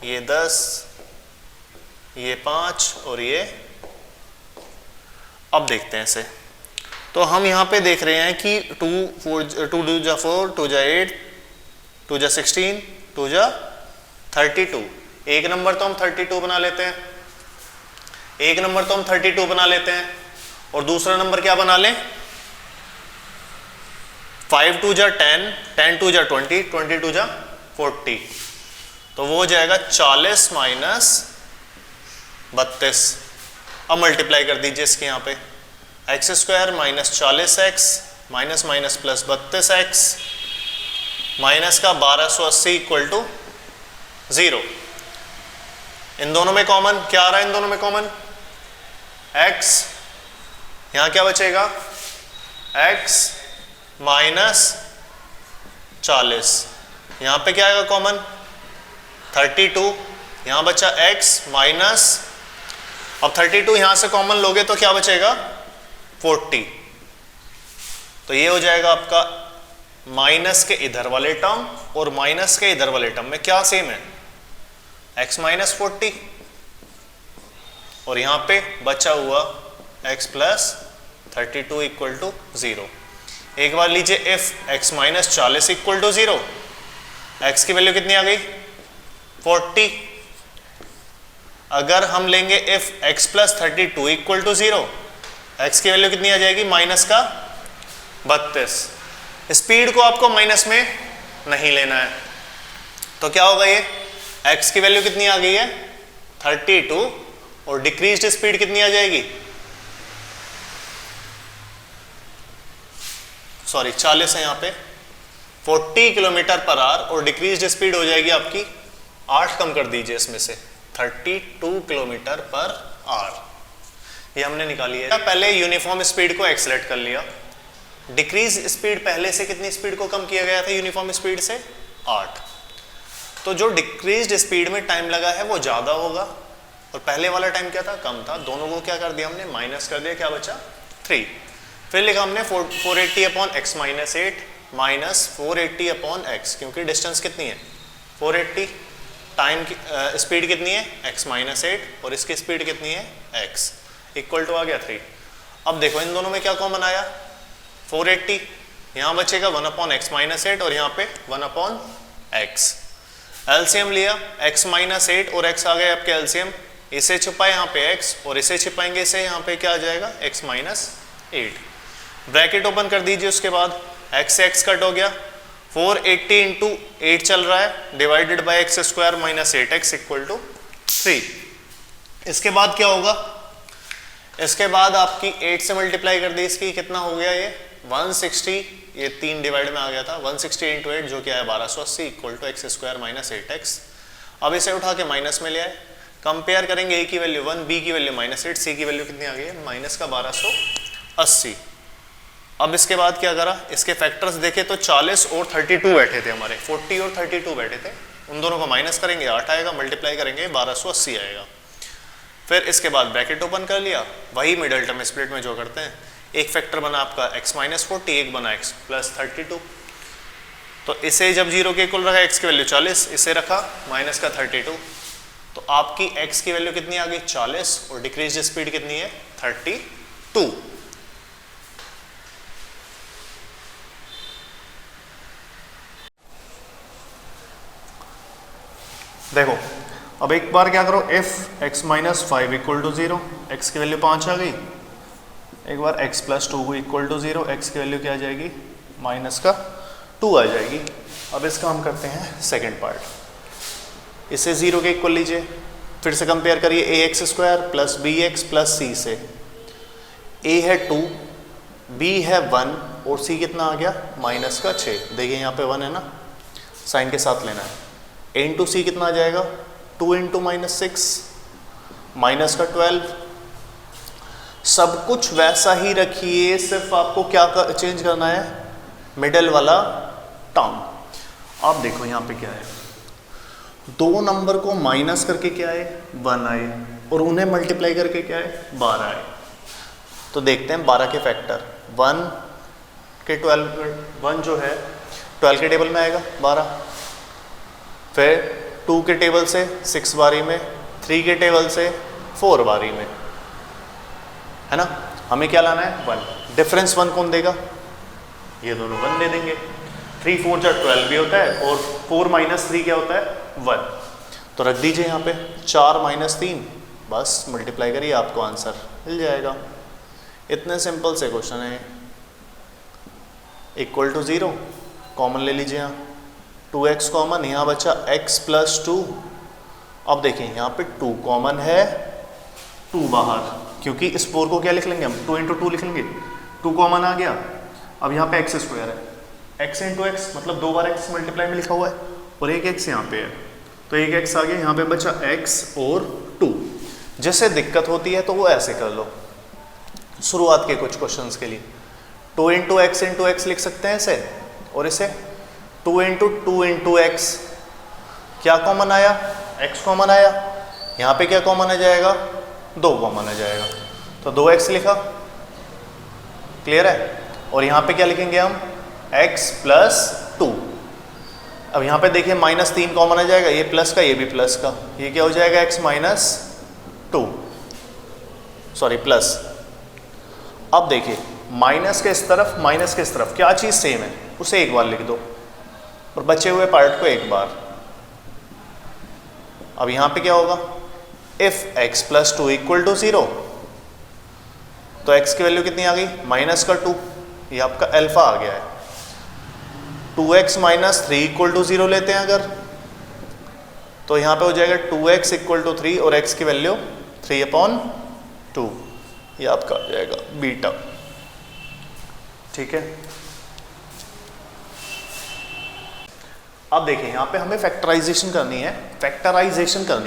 ये 10, ये 5 और ये। अब देखते हैं इसे। तो हम यहाँ पे देख रहे हैं कि 2 जा 4, 2 जा 8, 2 जा 16, 2 जा 32। एक नंबर तो हम 32 बना लेते हैं, एक नंबर तो हम 32 बना लेते हैं, और दूसरा नंबर क्या बना लें 5 2 जा 10, 10 2 जा 20, 20 2 जा 40। तो वो हो जाएगा 40 माइनस 32। अब मल्टीप्लाई कर दीजिए इसके यहाँ पे, x square minus 40x minus minus plus 32x minus का 1280 इक्वल टू 0। इन दोनों में कॉमन क्या आ रहा है, इन दोनों में कॉमन x, यहां क्या बचेगा x माइनस 40, यहां पे क्या आएगा कॉमन 32, यहां बचा x माइनस, अब 32 यहां से कॉमन लोगे तो क्या बचेगा 40। तो ये हो जाएगा आपका माइनस के इधर वाले टर्म और माइनस के इधर वाले टर्म में क्या सेम है x माइनस 40, और यहां पे बचा हुआ x प्लस 32 इक्वल टू 0। एक बार लीजिए if x minus 40 equal to 0, x की वैल्यू कितनी आ गई 40। अगर हम लेंगे if x plus 32 equal to 0, x की वैल्यू कितनी आ जाएगी माइनस का 32। स्पीड को आपको माइनस में नहीं लेना है, तो क्या होगा ये x की वैल्यू कितनी आ गई है 32 और डिक्रीज्ड स्पीड कितनी आ जाएगी, सॉरी 40 है यहाँ पे, 40 किलोमीटर पर आवर और डिक्रीज्ड स्पीड हो जाएगी आपकी 8 कम कर दीजिए इसमें से 32 किलोमीटर पर आवर। ये हमने निकाली है। पहले यूनिफॉर्म स्पीड को एक्सलेट कर लिया, डिक्रीज स्पीड पहले से कितनी स्पीड को कम किया गया था यूनिफॉर्म स्पीड से 8, तो जो डिक्रीज्ड स्पीड में टाइम लगा है वो ज्यादा होगा और पहले वाला टाइम क्या था कम था, दोनों को क्या कर दिया हमने माइनस कर दिया, क्या बचा 3। फिर लिखा हमने 480 upon x minus 8 minus 480 upon x, क्योंकि डिस्टेंस कितनी है 480, टाइम की स्पीड कितनी है x माइनस 8 और इसकी स्पीड कितनी है x, इक्वल टू आ गया 3। अब देखो इन दोनों में क्या कॉमन आया 480, यहाँ बचेगा 1 अपॉन x माइनस 8 और यहाँ पे 1 अपॉन x। एलसीएम लिया x माइनस 8 और x आ गए आपके एलसीएम, इसे छिपाए यहाँ पे x और इसे छिपाएंगे इसे यहाँ पे क्या आ जाएगा x माइनस 8। ब्रैकेट ओपन कर दीजिए, उसके बाद x से x कट हो गया, 480 इंटू 8 चल रहा है divided by x square minus 8x equal to 3। इसके बाद क्या होगा, इसके बाद आपकी 8 से मल्टीप्लाई कर दी, इसकी कितना हो गया ये 160, ये 3 डिवाइड में आ गया था 160 इंटू 8 जो क्या है 1280 equal to x square minus 8x। अब इसे उठा के माइनस में ले आए, कंपेयर करेंगे a की वैल्यू 1, b की वैल्यू माइनस 8, c की वैल्यू कितनी आ गई है माइनस का 1280। अब इसके बाद क्या करा, इसके फैक्टर्स देखे तो 40 और 32 बैठे थे हमारे, 40 और 32 बैठे थे, उन दोनों को माइनस करेंगे 8 आएगा, मल्टीप्लाई करेंगे 1280 आएगा। फिर इसके बाद ब्रैकेट ओपन कर लिया, वही मिडल टर्म स्प्लिट में जो करते हैं, एक फैक्टर बना आपका x माइनस 40, एक बना x प्लस 32, तो इसे जब 0 के इक्वल रखा x की वैल्यू 40, इसे रखा माइनस का 32, तो आपकी x की वैल्यू कितनी आ गई 40 और डिक्रीज स्पीड कितनी है 32। देखो अब एक बार क्या करो, if x minus 5 equal to 0, x की वैल्यू 5 आ गई, एक बार x plus 2 equal to 0, x की वैल्यू क्या आ जाएगी माइनस का 2 आ जाएगी। अब इसका हम करते हैं सेकेंड पार्ट, इसे 0 के इक्वल लीजिए, फिर से कंपेयर करिए ax square plus bx plus c से, a है 2, b है 1 और c कितना आ गया माइनस का 6, देखिए यहाँ पे 1 है ना, साइन के साथ लेना है, a इंटू सी कितना आ जाएगा 2 इंटू माइनस 6 माइनस का 12। सब कुछ वैसा ही रखिए, सिर्फ आपको क्या चेंज करना है मिडल वाला टर्म। आप देखो यहाँ पे क्या है, दो नंबर को माइनस करके क्या है 1 आए और उन्हें मल्टीप्लाई करके क्या है 12 आए। तो देखते हैं 12 के फैक्टर, 1 के 12, 1 जो है 12 के टेबल में आएगा 12, फिर 2 के टेबल से 6 बारी में, 3 के टेबल से 4 बारी में, है ना। हमें क्या लाना है 1, डिफरेंस 1 कौन देगा, ये दोनों 1 दे देंगे, 3 4 जा 12 भी होता है और 4 माइनस 3 क्या होता है 1, तो रख दीजिए यहाँ पे 4 माइनस 3, बस मल्टीप्लाई करिए आपको आंसर मिल जाएगा। इतने सिंपल से क्वेश्चन है। इक्वल टू 0 कॉमन ले लीजिए, यहाँ 2x कॉमन, यहाँ बचा x प्लस 2। अब देखें यहाँ पे 2 कॉमन है, 2 बाहर, क्योंकि इस 4 को क्या लिख लेंगे हम 2 इंटू 2 लिख लेंगे, 2 कॉमन आ गया। अब यहाँ पे एक्स स्क्वायर है, x इंटू एक्स मतलब 2 बार x मल्टीप्लाई में लिखा हुआ है और एक x यहाँ पे है, तो एक x आ गया, यहाँ पे बचा x और 2। जैसे दिक्कत होती है तो वो ऐसे कर लो शुरुआत के कुछ क्वेश्चंस के लिए, 2 इंटू एक्स लिख सकते हैं ऐसे, और इसे 2 इंटू एक्स, क्या कॉमन आया x कॉमन आया, यहाँ पे क्या कॉमन आ जाएगा 2 कॉमन आ जाएगा, तो 2x लिखा, क्लियर है। और यहाँ पे क्या लिखेंगे हम x प्लस 2। अब यहाँ पे देखिए माइनस 3 कॉमन आ जाएगा, ये प्लस का ये भी प्लस का, ये क्या हो जाएगा x माइनस 2, सॉरी प्लस। अब देखिए माइनस के इस तरफ माइनस के इस तरफ क्या चीज सेम है उसे एक बार लिख दो और बचे हुए पार्ट को एक बार। अब यहां पे क्या होगा, if x plus 2 equal to 0, तो x की वैल्यू कितनी आ गई, माइनस का 2, ये आपका अल्फा आ गया है। 2x माइनस 3 इक्वल टू 0 लेते हैं अगर, तो यहां पे हो जाएगा 2x इक्वल टू 3 और x की वैल्यू 3/2, ये आपका आ जाएगा बीटा। ठीक है, अब देखिए यहां पे हमें फैक्टराइजेशन करनी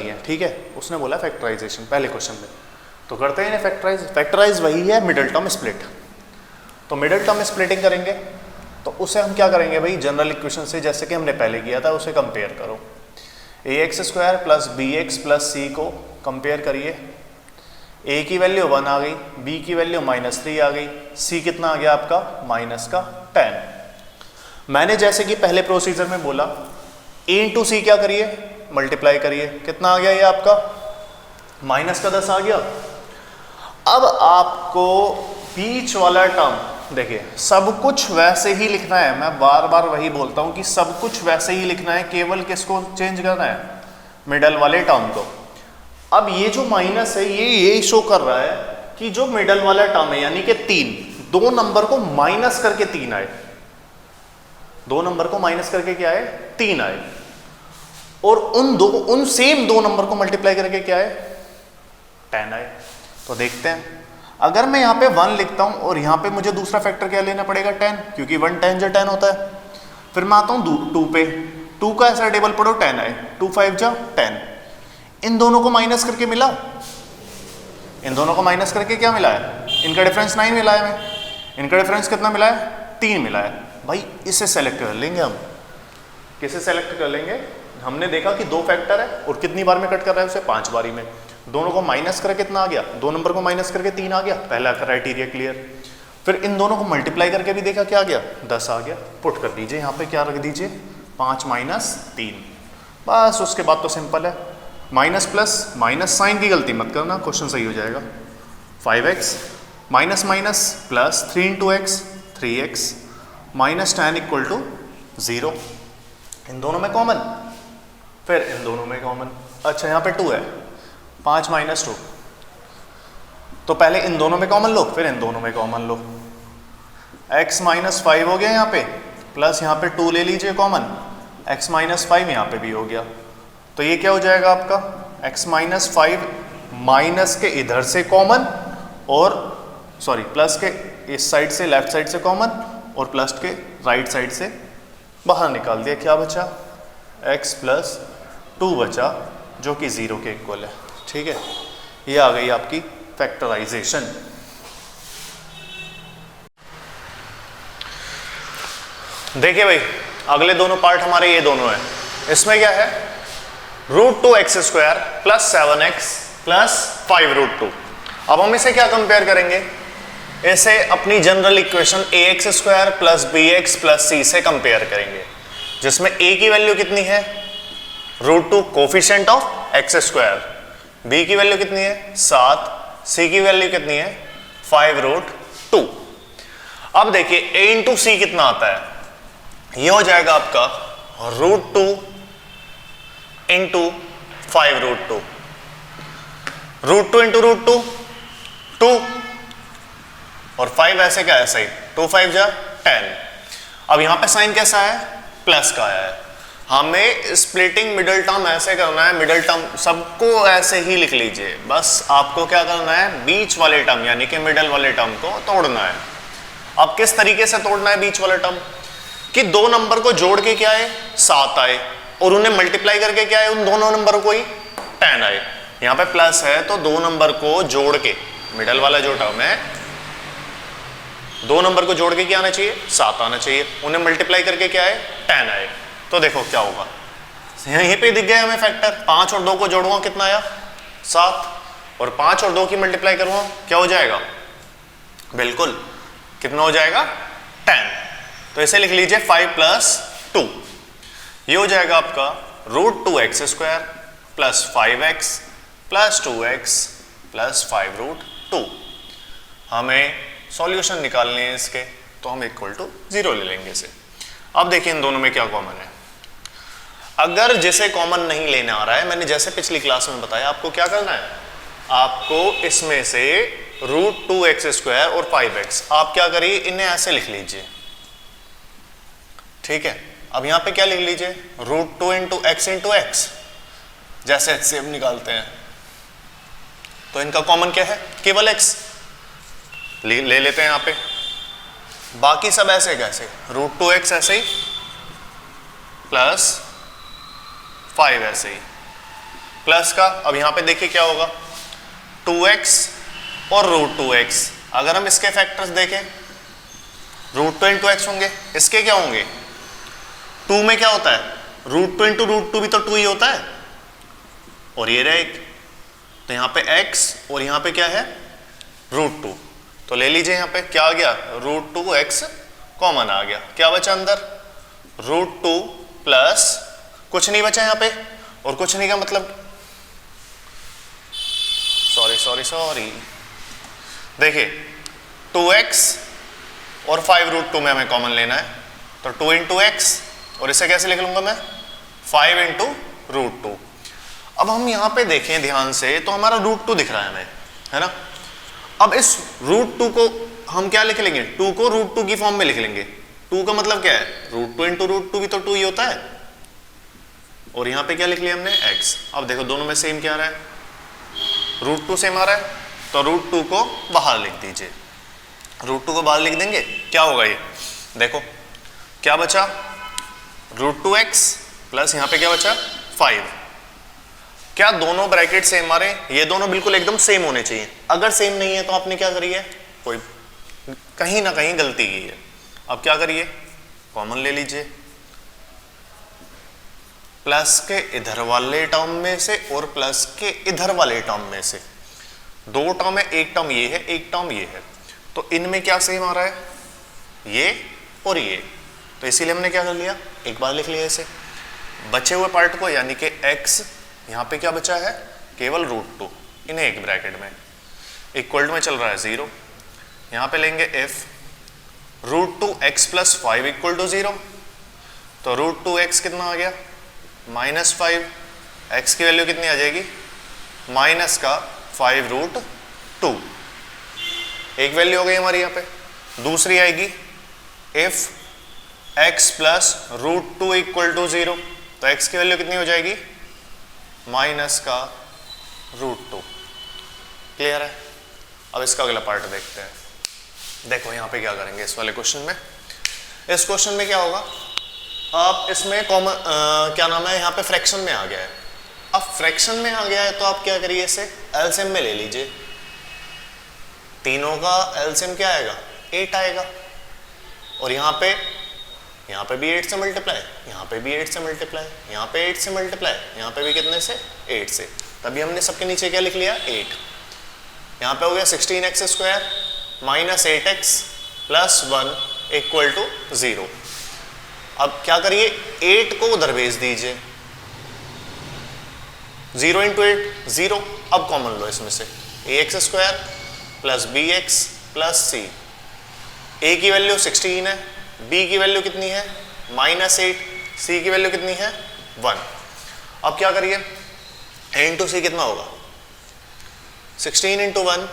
है, ठीक है, उसने बोला फैक्टराइजेशन पहले क्वेश्चन में, तो करते हैं फैक्टराइज वही है मिडिल टर्म स्प्लिट। तो मिडिल टर्म स्प्लिटिंग करेंगे तो उसे हम क्या करेंगे भाई, जनरल इक्वेशन से जैसे कि हमने पहले किया था उसे कंपेयर करो। ax² plus bx plus c को कंपेयर करिए, a की वैल्यू 1 आ गई, b की वैल्यू -3 आ गई, c कितना आ गया आपका -10। मैंने जैसे कि पहले प्रोसीजर में बोला a इंटू सी क्या करिए, मल्टीप्लाई करिए, कितना आ गया ये आपका -10 आ गया। अब आपको बीच वाला टर्म देखिए, सब कुछ वैसे ही लिखना है, मैं बार बार वही बोलता हूं कि सब कुछ वैसे ही लिखना है, केवल किसको चेंज करना है, मिडल वाले टर्म को। अब ये जो माइनस है ये शो कर रहा है कि जो मिडल वाला टर्म है यानी कि 3, 2 नंबर को माइनस करके 3 आए, 2 नंबर को माइनस करके क्या आए, 3 आए, और उन सेम 2 नंबर को मल्टीप्लाई करके क्या आए, 10 आए। तो देखते हैं, अगर मैं यहाँ पे 1 लिखता हूं और यहाँ पे मुझे दूसरा फैक्टर क्या लेना पड़ेगा, 10, क्योंकि 1 10 जो 10 होता है। फिर मैं आता हूँ 2 पे, 2 का ऐसा टेबल पढ़ो 10 आए, 2 5 जा 10, इन दोनों को माइनस करके मिला, इन दोनों को माइनस करके क्या मिला है, इनका डिफरेंस 9 मिला है, हमें इनका डिफरेंस कितना मिला है, 3 मिला है। भाई इसे सेलेक्ट कर लेंगे हम, किसे सेलेक्ट कर लेंगे, हमने देखा कि 2 फैक्टर है और कितनी बार में कट कर रहा है उसे, 5 बारी में। दोनों को माइनस करके कितना आ गया, 2 नंबर को माइनस करके 3 आ गया, पहला क्राइटेरिया क्लियर। फिर इन दोनों को मल्टीप्लाई करके भी देखा क्या आ गया, 10 आ गया। पुट कर दीजिए यहाँ पे, क्या रख दीजिए, 5 - 3, बस उसके बाद तो सिंपल है, माइनस प्लस माइनस, साइन की गलती मत करना, क्वेश्चन सही हो जाएगा। 5x minus minus plus 3 × x 3x -10 equal to 0, इन दोनों में कॉमन, फिर इन दोनों में कॉमन, अच्छा यहाँ पे 2 है, 5 - 2, तो पहले इन दोनों में कॉमन लो, फिर इन दोनों में कॉमन लो, x -5 हो गया यहाँ पे, प्लस यहाँ पे 2 ले लीजिए कॉमन, x -5 यहाँ पे भी हो गया, तो ये क्या हो जाएगा आपका, x -5 माइनस के इधर से कॉमन, और सॉरी प्लस के इस साइड से, लेफ्ट साइड से कॉमन, और प्लस के राइट साइड से बाहर निकाल दिया, क्या बचा, x + 2 बचा, जो कि 0 के इक्वल है। ठीक है, ये आ गई आपकी फैक्टराइजेशन। देखिए भाई, अगले दोनों पार्ट हमारे ये दोनों हैं, इसमें क्या है, √2x² + 7x + 5√2। अब हम इसे क्या कंपेयर करेंगे, इसे अपनी general equation ax² + bx + c से कंपेयर करेंगे, जिसमें a की वैल्यू कितनी है, √2 कोफिशिएंट ऑफ x², b की वैल्यू कितनी है 7, c की वैल्यू कितनी है 5√2। अब देखिए a × c कितना आता है, ये हो जाएगा आपका √2 × 5√2, √2 × √2 2, और 5 ऐसे क्या ऐसा ही, 2 5 जा 10। अब यहां पे साइन कैसा है, प्लस का आया है। हमें स्प्लिटिंग मिडिल टर्म ऐसे करना है, मिडिल टर्म सबको ऐसे ही लिख लीजिए, बस आपको क्या करना है, बीच वाले टर्म यानी कि मिडिल वाले टर्म को तोड़ना है। अब किस तरीके से तोड़ना है बीच वाला टर्म, कि 2 नंबर को जोड़ के क्या आए 7 आए, और उन्हें मल्टीप्लाई करके क्या आए, उन दोनों नंबर को ही 10 आए। यहाँ पे प्लस है तो 2 नंबर को जोड़ के, मिडिल वाला जो टर्म है 2 नंबर को जोड़ के क्या आना चाहिए, 7 आना चाहिए, उन्हें मल्टीप्लाई करके क्या है 10 आए। तो देखो क्या होगा, यहीं पे दिख गया हमें फैक्टर, 5 और 2 को जोड़ूंगा कितना आया 7, और 5 और 2 की मल्टीप्लाई करूंगा क्या हो जाएगा, बिल्कुल कितना हो जाएगा 10। तो इसे लिख लीजिए 5 + 2, ये हो जाएगा आपका √2x² + 5x + 2x + 5√2। हमें सॉल्यूशन निकालने हैं इसके, तो हम इक्वल टू 0 ले लेंगे इसे। अब देखिए इन दोनों में क्या कॉमन है। अगर जिसे कॉमन नहीं लेने आ रहा है, मैंने जैसे पिछली क्लास में बताया, आपको क्या करना है, आपको इसमें से √2x² और 5x, आप क्या करिए, इन्हें ऐसे लिख लीजिए, ठीक है। अब यहां पे क्या लिख लीजिए, √2 × x × x, जैसे HCF निकालते हैं। तो इनका कॉमन क्या है, केवल x ले लेते हैं यहां पे, बाकी सब ऐसे कैसे, √2x ऐसे ही प्लस 5 ऐसे ही, प्लस का अब यहां पे देखिए क्या होगा, 2x और √2x। अगर हम इसके फैक्टर्स देखें, √2 × x होंगे, इसके क्या होंगे, 2 में क्या होता है, √2 × √2 भी तो 2 ही होता है, और ये रहा एक, तो यहां पे x और यहां पे क्या है, √2। तो ले लीजिए यहां पे क्या आ गया, √2x कॉमन आ गया, क्या बचा अंदर, √2 प्लस कुछ नहीं बचा यहां पे, और कुछ नहीं का मतलब, सॉरी देखिए 2x और 5√2 में हमें कॉमन लेना है, तो 2 × x, और इसे कैसे लिख लूंगा मैं, 5 × √2। अब हम यहां पे देखें ध्यान से, तो हमारा √2 दिख रहा है हमें, है ना। अब इस √2 को हम क्या लिख लेंगे, 2 को √2 की फॉर्म में लिख लेंगे। 2 का मतलब क्या है, √2 × √2 भी तो 2 ही होता है, और यहां पे क्या लिख लिया हमने, x। अब देखो दोनों में सेम क्या आ रहा है, √2 सेम आ रहा है, तो √2 को बाहर लिख दीजिए। √2 को बाहर लिख देंगे, क्या होगा ये, देखो क्या बचा, √2x प्लस यहां पे क्या बचा, 5। क्या दोनों ब्रैकेट सेम आ रहे हैं, ये दोनों बिल्कुल एकदम सेम होने चाहिए। अगर सेम नहीं है तो आपने क्या करी है, कोई कहीं ना कहीं गलती की है। अब क्या करिए, कॉमन ले लीजिए, प्लस के इधर वाले टर्म में से और प्लस के इधर वाले टर्म में से, दो टर्म है, एक टर्म ये है, एक टर्म ये है, तो इनमें क्या सेम आ रहा है, ये और ये, तो इसीलिए हमने क्या कर लिया, एक बार लिख लिया इसे। बचे हुए पार्ट को, यानी कि x यहां पे क्या बचा है, केवल √2, इन्हें एक ब्रैकेट में, इक्वल में चल रहा है 0, यहां पे लेंगे f, √2x + 5 = 0, तो √2x कितना आ गया, -5, x की वैल्यू कितनी आ जाएगी, माइनस का 5√2, एक वैल्यू हो गई हमारी यहां पे। दूसरी आएगी if x + √2 = 0, तो x की वैल्यू कितनी हो जाएगी, माइनस का √2। क्लियर है। अब इसका अगला पार्ट देखते हैं। देखो यहां पे क्या करेंगे इस वाले क्वेश्चन में, इस क्वेश्चन में क्या होगा, आप इसमें कॉमन क्या नाम है, यहां पे फ्रैक्शन में आ गया है। अब फ्रैक्शन में आ गया है तो आप क्या करिए, इसे एलसीएम में ले लीजिए। तीनों का एलसीएम क्या आएगा, 8 आएगा, और यहां पे भी 8 से मल्टीप्लाई, यहाँ पे भी 8 से मल्टीप्लाई, यहाँ पे 8 से मल्टीप्लाई, यहाँ पे भी कितने से, 8 से, तभी हमने सबके नीचे क्या लिख लिया, 8। यहाँ पे हो गया 16x² - 8x + 1 = 0। अब क्या करिए, 8 को उधर भेज दीजिए, 0 × 8 0। अब कॉमन लो इसमें से, ax² + bx + c, a की वैल्यू 16 है, b की वैल्यू कितनी है, -8, c की वैल्यू कितनी है, 1। अब क्या करिए, a × c कितना होगा, 16 × 1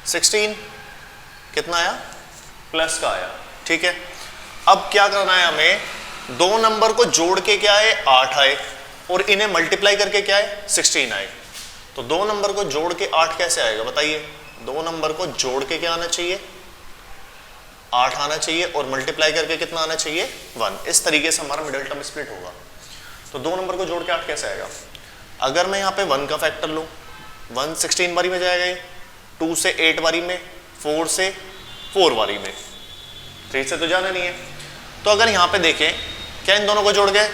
16, कितना आया, प्लस का आया, ठीक है। अब क्या करना है हमें, दो नंबर को जोड़ के क्या है, 8 आए, और इन्हें मल्टीप्लाई करके क्या है, 16 आए। तो दो नंबर को जोड़ के 8 कैसे आएगा बताइए, दो नंबर को जोड़ के क्या आना चाहिए, 8 आना चाहिए, और मल्टीप्लाई करके कितना आना चाहिए, 1। इस तरीके से हमारा मिडिल टर्म स्प्लिट होगा। तो दो नंबर को जोड़ के 8 कैसे आएगा, अगर मैं यहाँ पे 1 का फैक्टर लूँ, 1 16 बारी में जाएगा, ये 2 से 8 बारी में, 4 से 4 बारी में, 3 से तो जाना नहीं है। तो अगर यहाँ पे देखें, क्या इन दोनों को जोड़ गए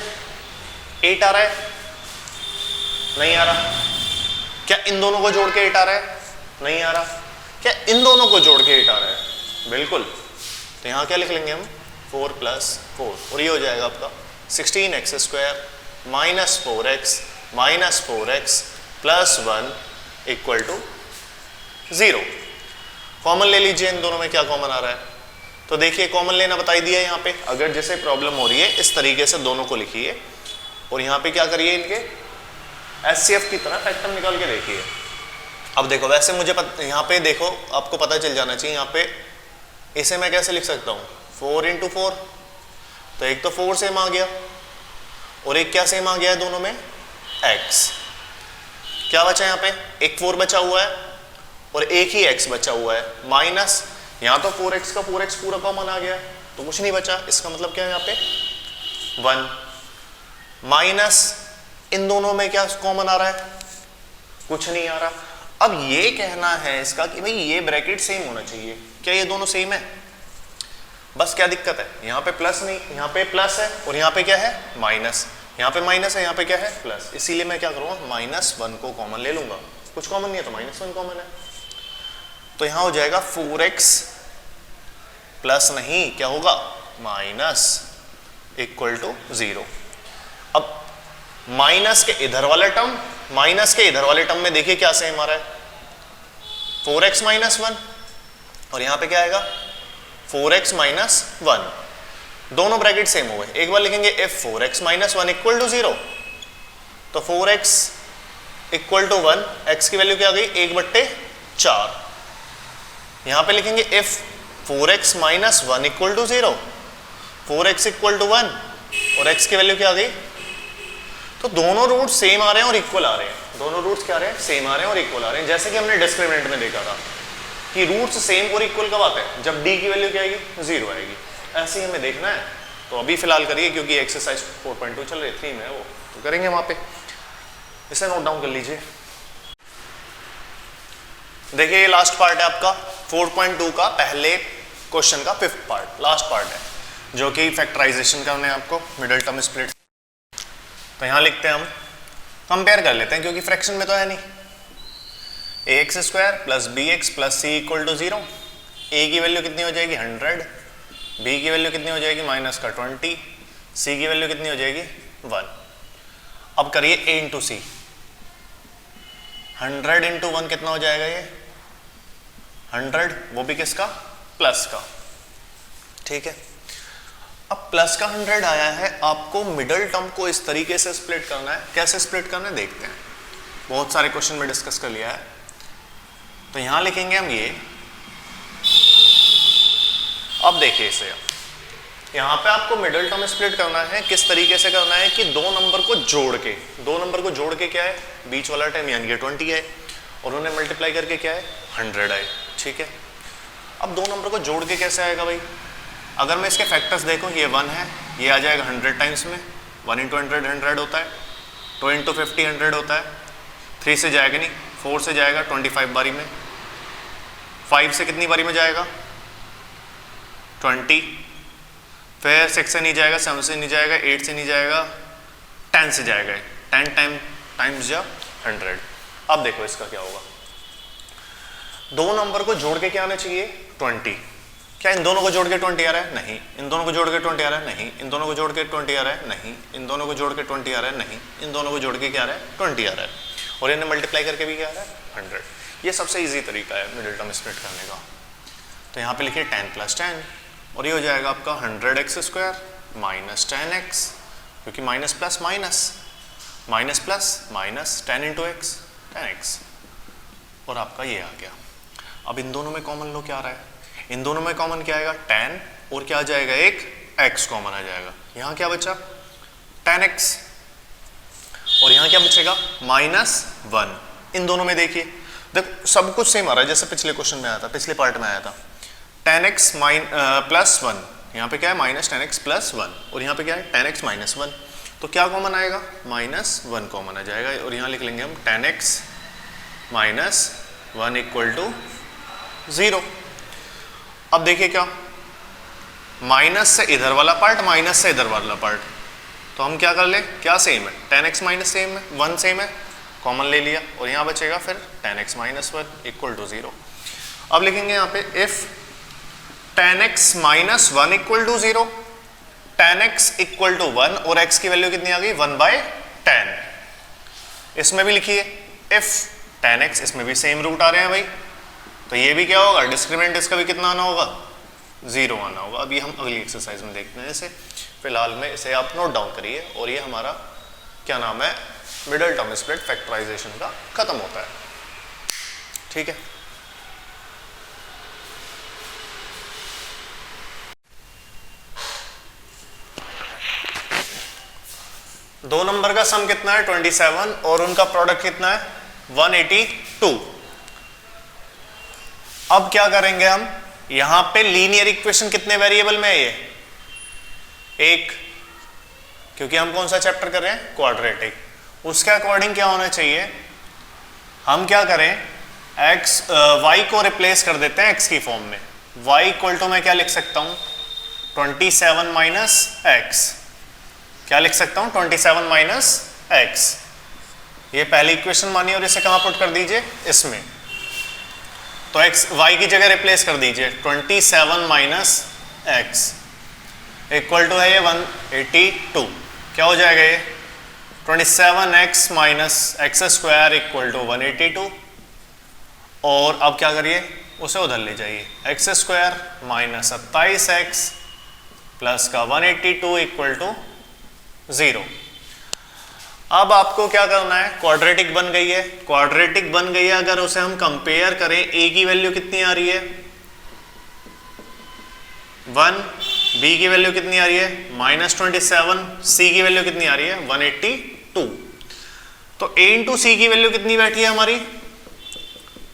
8 आ रहा है, नहीं आ रहा। क्या इन दोनों को जोड़ के 8 आ रहा है, नहीं आ रहा। क्या इन दोनों को जोड़ के 8 आ रहा है, बिल्कुल। तो यहाँ क्या लिख लेंगे हम, 4 + 4, और ये हो जाएगा आपका 16x² - 4x - 4x + 1 = 0। कॉमन ले लीजिए, इन दोनों में क्या कॉमन आ रहा है। तो देखिए कॉमन लेना बता दिया है यहाँ पे। अगर जैसे प्रॉब्लम हो रही है इस तरीके से दोनों को लिखिए और यहाँ पे क्या करिए, इनके HCF की तरह फैक्टर निकाल के देखिए। अब देखो वैसे मुझे यहाँ पे देखो आपको पता चल जाना चाहिए, यहाँ पे इसे मैं कैसे लिख सकता हूँ 4 × 4। तो एक तो 4 सेम आ गया और एक क्या सेम आ गया है दोनों में, x। क्या बचा यहाँ पे, एक 4 बचा हुआ है और एक ही x बचा हुआ है, माइनस यहाँ तो 4x का 4x पूरा कॉमन आ गया तो कुछ नहीं बचा। इसका मतलब क्या है यहाँ पे 1 माइनस इन दोनों में क्या कॉमन आ रहा है, कुछ नहीं आ रहा। अब ये कहना है इसका कि भाई ये ब्रैकेट सेम होना चाहिए, क्या ये दोनों सेम है? बस क्या दिक्कत है, यहाँ पे प्लस नहीं, यहाँ पे प्लस है और यहाँ पे क्या है माइनस, यहाँ पे माइनस है, यहाँ पे क्या है प्लस। इसीलिए मैं क्या करूँगा, -1 को कॉमन ले लूंगा। कुछ कॉमन नहीं है तो -1 कॉमन है, तो यहाँ हो जाएगा 4x प्लस नहीं क्या होगा माइनस इक्वल टू 0। अब माइनस के इधर वाला टर्म, माइनस के इधर वाले टर्म में देखिए क्या सेम आ रहा है 4x - 1 और यहाँ पे क्या आएगा 4x - 1। दोनों ब्रैकेट सेम हो गए। एक बार लिखेंगे if 4x - 1 इक्वल टू 0, तो 4x इक्वल टू 1, x की वैल्यू क्या आ गई 1/4। यहां पे लिखेंगे if 4x - 1 equal to 0, 4x equal to 1 और x की वैल्यू क्या आ गई। तो दोनों रूट सेम आ रहे हैं और इक्वल आ रहे हैं, दोनों रूट्स क्या आ रहे हैं सेम आ रहे हैं और इक्वल आ रहे हैं। जैसे कि हमने डिस्क्रिमिनेंट में देखा था कि रूट्स सेम और इक्वल कब आते हैं, जब d की वैल्यू क्या आएगी 0 आएगी। ऐसे ही हमें देखना है। तो अभी फिलहाल करिए क्योंकि एक्सरसाइज 4.2 चल रही है, 3 में है वो, तो करेंगे वहां पे। इसे नोट डाउन कर लीजिए। देखिए ये लास्ट पार्ट है आपका 4.2 का पहले क्वेश्चन का 5th पार्ट, लास्ट पार्ट है, जो कि फैक्टराइजेशन करने हैं आपको, मिडिल टर्म स्प्लिट। तो यहां लिखते हैं हम, कंपेयर कर लेते हैं क्योंकि फ्रैक्शन में तो है नहीं। ax² + bx + c = 0। a की वैल्यू कितनी हो जाएगी 100, b की वैल्यू कितनी हो जाएगी -20, c की वैल्यू कितनी हो जाएगी 1। अब करिए a × c, 100 × 1 कितना हो जाएगा ये 100, वो भी किसका प्लस का, ठीक है। अब प्लस का 100 आया है, आपको मिडल टर्म को इस तरीके से स्प्लिट करना है। कैसे स्प्लिट करना है देखते हैं, बहुत सारे क्वेश्चन में डिस्कस कर लिया है। तो यहां लिखेंगे हम ये, अब देखिए इसे, यहां पे आपको मिडल टर्म स्प्लिट करना है। किस तरीके से करना है कि दो नंबर को जोड़ के क्या है बीच वाला टर्म यानी कि 20 है और उन्हें मल्टीप्लाई करके क्या है 100 है, ठीक है। अब दो नंबर को जोड़ के कैसे आएगा भाई, अगर मैं इसके फैक्टर्स देखूं, ये 1 है, ये आ जाएगा 100 टाइम्स में, 1 × 100 100 होता है, 2 × 50 100 होता है, 3 से जाएगा नहीं, 4 से जाएगा 25 बारी में, 5 से कितनी बारी में जाएगा 20, फिर 6 से नहीं जाएगा, 7 से नहीं जाएगा, 8 से नहीं जाएगा, 10 से जाएगा, 10 टाइम्स या 100। अब देखो इसका क्या होगा, दो नंबर को जोड़ के क्या आना चाहिए 20। क्या इन दोनों को जोड़ के 20 आ रहा है, नहीं। इन दोनों को जोड़ के 20 आ रहा है, नहीं। इन दोनों को जोड़ के 20 आ रहा है, नहीं। इन दोनों को जोड़ के 20 आ रहा है, नहीं। इन दोनों को जोड़ के क्या आ रहा है 20 आ रहा है, और इन्हें मल्टीप्लाई करके भी क्या आ रहा है 100। ये सबसे ईजी तरीका है मिडिल टर्म स्प्लिट करने का। तो यहाँ पे लिखिए 10 + 10 और ये हो जाएगा आपका 100x² - 10x, क्योंकि minus plus minus 10 × x 10x, और आपका ये आ गया। अब इन दोनों में कॉमन लो क्या आ रहा है, इन दोनों में कॉमन क्या आएगा 10 और क्या आ जाएगा एक x कॉमन आ जाएगा। यहाँ क्या बचा 10x और यहाँ क्या बचेगा -1। इन दोनों में देखिए देखो सब कुछ सेम आ रहा है जैसे पिछले क्वेश्चन में आया था, पिछले पार्ट में आया था। 10x + 1, यहाँ पे क्या है -10x + 1 और यहाँ पे क्या है 10x - 1, तो क्या कॉमन आएगा -1 कॉमन आ जाएगा और यहाँ लिख लेंगे हम 10x - 1 = 0। अब देखिए क्या, माइनस से इधर वाला पार्ट माइनस से इधर वाला पार्ट, तो हम क्या कर ले, क्या सेम है 10x - सेम है 1 सेम है, कॉमन ले लिया और यहाँ बचेगा फिर 10x - 1 = 0। अब लिखेंगे यहाँ पे इफ 10x - 1 = 0, 10x = 1 और x की वैल्यू कितनी आ गई 1/10। इसमें भी लिखिए इफ 10x, इसमें भी सेम रूट आ रहे हैं भाई, तो ये भी क्या होगा, डिस्क्रिमिनेंट इसका भी कितना आना होगा, 0 आना होगा। अभी हम अगली एक्सरसाइज में देखते हैं इसे, फिलहाल में इसे आप नोट डाउन करिए। और ये हमारा क्या नाम है, मिडल टर्म स्प्लिट फैक्टराइजेशन का खत्म होता है। ठीक है, दो नंबर का सम कितना है 27 और उनका प्रोडक्ट कितना है 182। अब क्या करेंगे हम, यहां पे लीनियर इक्वेशन कितने वेरिएबल में है, ये एक, क्योंकि हम कौन सा चैप्टर कर रहे हैं, क्वाड्रेटिक। उसके अकॉर्डिंग क्या होना चाहिए, हम क्या करें, x y को रिप्लेस कर देते हैं x की फॉर्म में। y इक्वल टू मैं क्या लिख सकता हूं 27 माइनस x, क्या लिख सकता हूं 27 माइनस x। ये पहली इक्वेशन मानिए और इसे कहां पुट कर दीजिए, इसमें। तो x y की जगह रिप्लेस कर दीजिए 27 माइनस x इक्वल टू है ये 182। क्या हो जाएगा ये 27x minus x square equal to 182। और अब क्या करिए, उसे उधर ले जाइए, x square minus 27x plus का 182 इक्वल टू 0। अब आपको क्या करना है, क्वाड्रेटिक बन गई है, क्वाड्रेटिक बन गई है। अगर उसे हम कंपेयर करें, a की वैल्यू कितनी आ रही है 1, b की वैल्यू कितनी आ रही है -27, c की वैल्यू कितनी आ रही है 182। तो a इंटू सी की वैल्यू कितनी बैठी है हमारी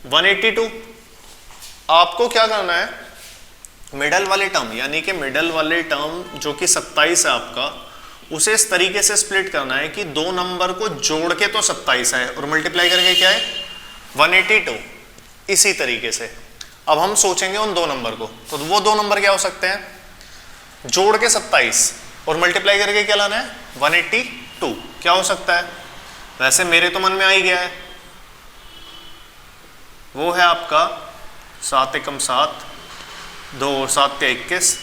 182। आपको क्या करना है, मिडल वाले टर्म यानी कि मिडल वाले टर्म जो कि 27 है आपका, उसे इस तरीके से स्प्लिट करना है कि दो नंबर को जोड़ के तो 27 है और मल्टीप्लाई करके क्या है 182। इसी तरीके से अब हम सोचेंगे उन दो नंबर को, तो वो दो नंबर क्या हो सकते हैं, जोड़ के 27 और मल्टीप्लाई करके क्या लाना है 182। क्या हो सकता है, वैसे मेरे तो मन में आ ही गया है, वो है आपका 7 एकम 7, 2 और 7 21।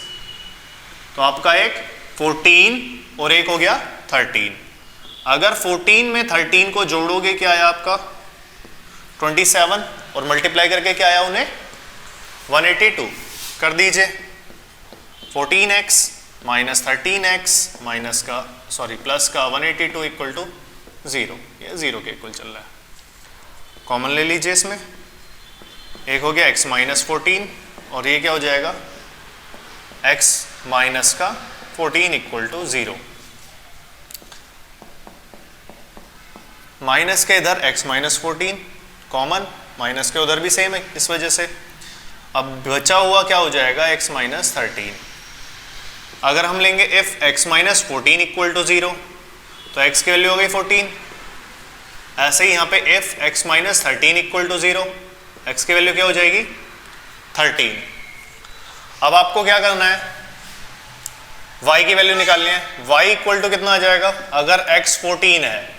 तो आपका एक 14 और एक हो गया 13। अगर 14 में 13 को जोड़ोगे क्या आया आपका 27 और मल्टीप्लाई करके क्या आया उन्हें 182। कर दीजिए 14x माइनस 13x माइनस का प्लस का 182 इक्वल टू 0। ये 0 के इक्वल चल रहा है, कॉमन ले लीजिए इसमें, एक हो गया x माइनस 14 और ये क्या हो जाएगा x माइनस का 14 इक्वल टू 0। माइनस के इधर x माइनस 14 कॉमन, माइनस के उधर भी सेम है, इस वजह से अब बचा हुआ क्या हो जाएगा x माइनस 13। अगर हम लेंगे if x minus 14 equal to 0 तो x की वैल्यू हो गई 14। ऐसे ही यहाँ पे if x minus 13 equal to 0, x की वैल्यू क्या हो जाएगी 13। अब आपको क्या करना है, y की वैल्यू निकालनी है। y इक्वल टू कितना आ जाएगा, अगर x 14 है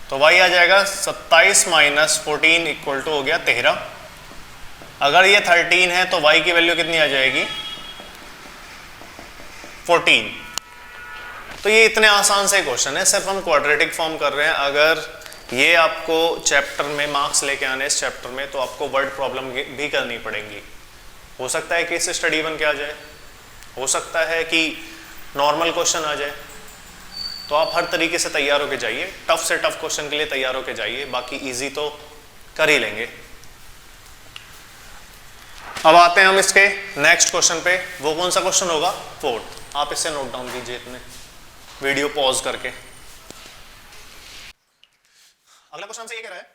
तो y आ जाएगा 27 माइनस 14 इक्वल टू हो गया 13। अगर ये 13 है तो y की वैल्यू कितनी आ जाएगी 14। तो ये इतने आसान से क्वेश्चन है, सिर्फ हम क्वाड्रेटिक फॉर्म कर रहे हैं। अगर ये आपको चैप्टर में मार्क्स लेके आने इस चैप्टर में, तो आपको वर्ड प्रॉब्लम भी करनी पड़ेंगी। हो सकता है केस स्टडी बन के आ जाए, हो सकता है कि नॉर्मल क्वेश्चन आ जाए। तो आप हर तरीके से तैयार होके जाइए, टफ से टफ क्वेश्चन के लिए तैयार होके जाइए, बाकी इजी तो कर ही लेंगे। अब आते हैं हम इसके नेक्स्ट क्वेश्चन पे। वो कौन सा क्वेश्चन होगा, फोर्थ। आप इसे नोट डाउन कीजिए इतने, वीडियो पॉज करके। अगला क्वेश्चन हमसे ये कह रहा है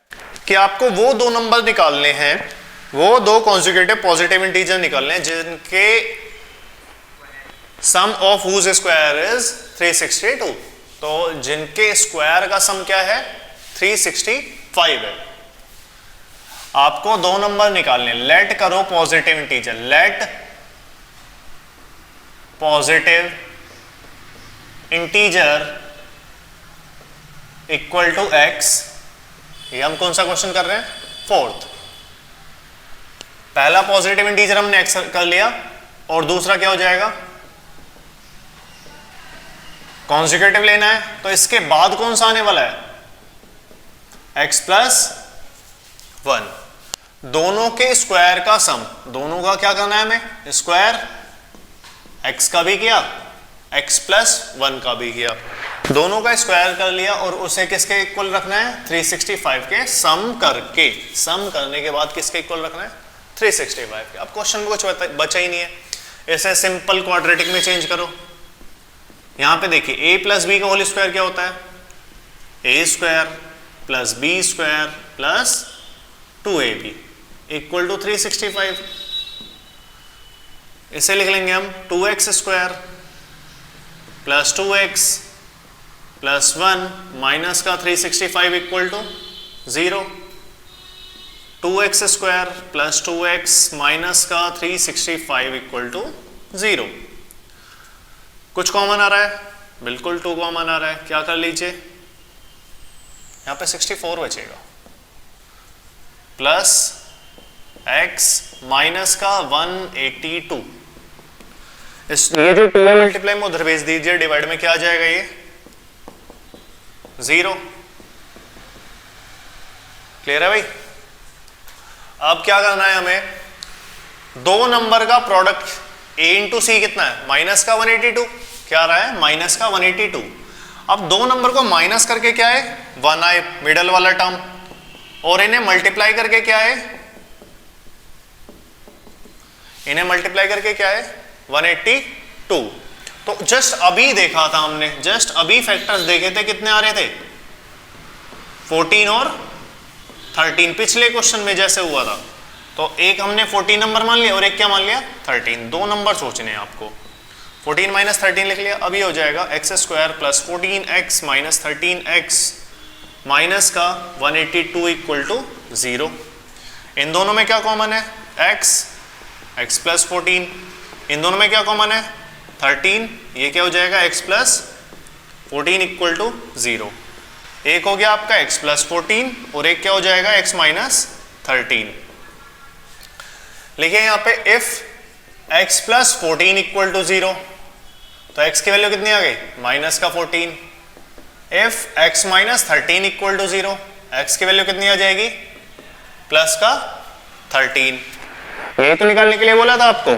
कि आपको वो दो नंबर निकालने हैं, वो दो कॉन्जुगेटिव पॉजिटिव इंटीजर निकालने हैं जिनके सम ऑफ हुज स्क्वायर इज 362। तो जिनके स्क्वायर का सम क्या है 365 है। आपको दो नंबर निकालने, लेट करो positive integer, let positive integer equal to x। ये हम कौन सा क्वेश्चन कर रहे हैं, फोर्थ। पहला पॉजिटिव इंटीजर हमने x कर लिया और दूसरा क्या हो जाएगा कॉन्जुगेटिव लेना है। तो इसके बाद कौन सा आने वाला है x प्लस 1। दोनों के स्क्वायर का सम, दोनों का क्या करना है हमें, स्क्वायर, x का भी किया, x प्लस 1 का भी किया, दोनों का स्क्वायर कर लिया और उसे किसके इक्वल रखना है, 365 के सम करके, सम करने के बाद किसके इक्वल रखना है, 365 के। अब क्वेश्चन में कुछ बचा ही नहीं है, इसे सिंपल क्वाड्रेटिक में चेंज करो। यहां पे देखिए a प्लस बी का होल स्क्वायर क्या होता है, a square plus b square plus 2ab equal to 365। इसे लिख लेंगे हम 2x square plus 2x plus 1 minus का 365 equal to 0, 2x square plus 2x minus का 365 इक्वल टू 0। कुछ कॉमन आ रहा है, बिल्कुल 2 कॉमन आ रहा है, क्या कर लीजिए, यहां पे 64 बचेगा प्लस x माइनस का 182, ये जो 2 है मल्टीप्लाई में उधर भेज दीजिए, डिवाइड में क्या आ जाएगा, ये 0। क्लियर है भाई। अब क्या करना है हमें, दो नंबर का प्रोडक्ट a इंटू सी कितना है, माइनस का 182, क्या आ रहा है, माइनस का 182। अब दो नंबर को माइनस करके क्या है, 1 आए मिडल वाला टर्म, और इन्हें मल्टीप्लाई करके क्या है, इन्हें मल्टीप्लाई करके क्या है 182। तो जस्ट अभी देखा था हमने, जस्ट अभी फैक्टर्स देखे थे, कितने आ रहे थे 14 और 13, पिछले क्वेश्चन में जैसे हुआ था। तो एक हमने 14 नंबर मान लिया और एक क्या मान लिया 13, दो नंबर सोचने हैं आपको। 14 माइनस 13 लिख लिया, अभी हो जाएगा x square plus 14x minus 13x minus का 182 इक्वल टू 0। इन दोनों में क्या कॉमन है, x प्लस 14, इन दोनों में क्या कॉमन है 13, ये क्या हो जाएगा x प्लस 14 इक्वल टू 0। एक हो गया आपका x प्लस 14 और एक क्या हो जाएगा x माइनस 13। लिखिए यहाँ पे if x plus 14 equal to 0, तो x की वैल्यू कितनी आ गई, माइनस का 14। If x minus 13 equal to 0, x की वैल्यू कितनी आ जाएगी, प्लस का 13। ये तो निकालने के लिए बोला था आपको,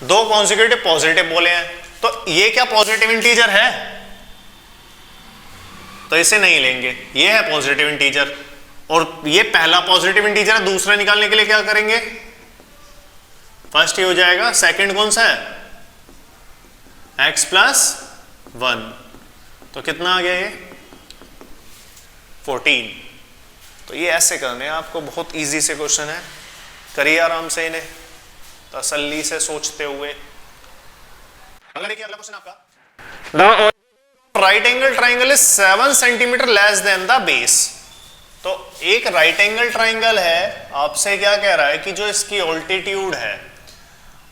दो कॉन्जिक्यूटिव पॉजिटिव बोले हैं, तो ये क्या पॉजिटिव इंटीजर है, तो इसे नहीं लेंगे, ये है पॉजिटिव इंटीजर, और ये पहला पॉजिटिव इंटीजर है। दूसरा निकालने के लिए क्या करेंगे, फर्स्ट ये हो जाएगा, सेकंड कौन सा है x प्लस 1, तो कितना आ गया ये 14। तो ये ऐसे करने हैं आपको, बहुत इजी से क्वेश्चन है, करिए आराम से इन्हें तसल्ली से सोचते हुए। अगला देखिए, अगला क्वेश्चन आपका, right angle triangle is 7 centimetre less than the base. तो एक राइट एंगल ट्राइंगल है, आपसे क्या कह रहा है कि जो इसकी ऑल्टीट्यूड है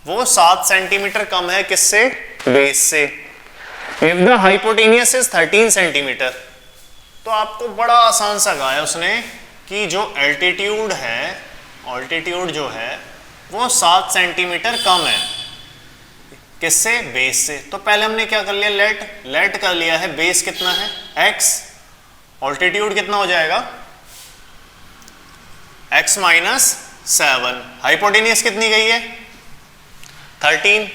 वो 7 सेंटीमीटर कम है किससे, बेस से। If the hypotenuse is 13 centimetre, तो आपको बड़ा आसान सा कहा है उसने कि जो एल्टीट्यूड है, ऑल्टीट्यूड जो है वो 7 सेंटीमीटर कम है किससे, बेस से। तो पहले हमने क्या कर लिया, लेट कर लिया है, बेस कितना है x, ऑल्टीट्यूड कितना हो जाएगा x माइनस 7, हाइपोटेनियस कितनी गई है 13।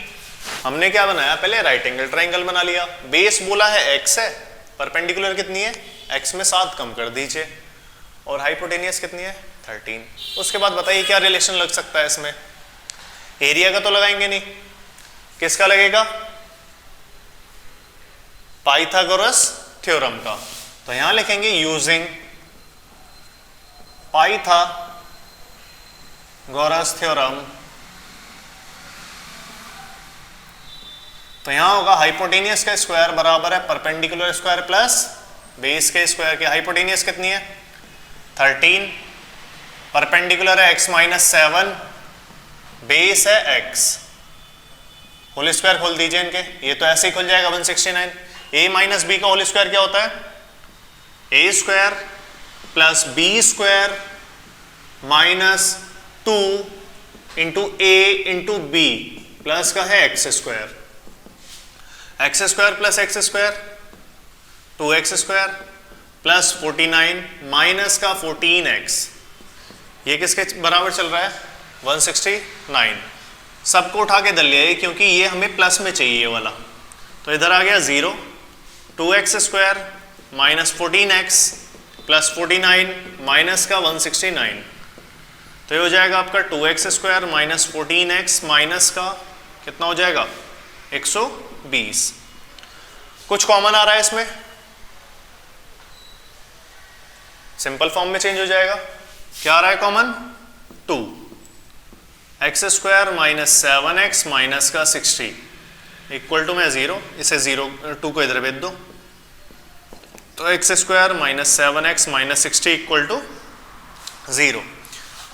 हमने क्या बनाया, पहले राइट एंगल ट्राइंगल बना लिया, बेस बोला है x है, परपेंडिकुलर कितनी है x में 7 कम कर दीजिए, और हाइपोटेनियस कितनी है 13। उसके बाद बताइए क्या रिलेशन लग सकता है इसमें, एरिया का तो लगाएंगे नहीं, किसका लगेगा, पाइथागोरस थ्योरम का। तो यहां लिखेंगे यूजिंग पाइथागोरस थ्योरम। तो यहां होगा हाइपोटेनियस का स्क्वायर बराबर है परपेंडिकुलर स्क्वायर प्लस बेस के स्क्वायर के। हाइपोटेनियस कितनी है 13, परपेंडिकुलर है x माइनस 7, बेस है x, होल स्क्वायर खोल दीजिए इनके, ये तो ऐसे ही खुल जाएगा 169। a माइनस बी का होल स्क्वायर क्या होता है, a square plus b square minus 2 into a into b plus का है x square, x square plus x square 2x square plus 49 minus का 14x ये किसके बराबर चल रहा है 169, सबको उठा के दल लिया क्योंकि ये हमें प्लस में चाहिए ये वाला, तो इधर आ गया 0, 2x square minus 14x plus 49 minus का 169, तो ये हो जाएगा आपका 2x square minus 14x minus का कितना हो जाएगा 120। कुछ कॉमन आ रहा है इसमें, सिंपल फॉर्म में चेंज हो जाएगा। क्या आ रहा है common 2x square minus 7x minus का 60 इक्वल टू में 0, इसे 2 को इधर भेज दो, तो x square minus 7x minus 60 equal to 0।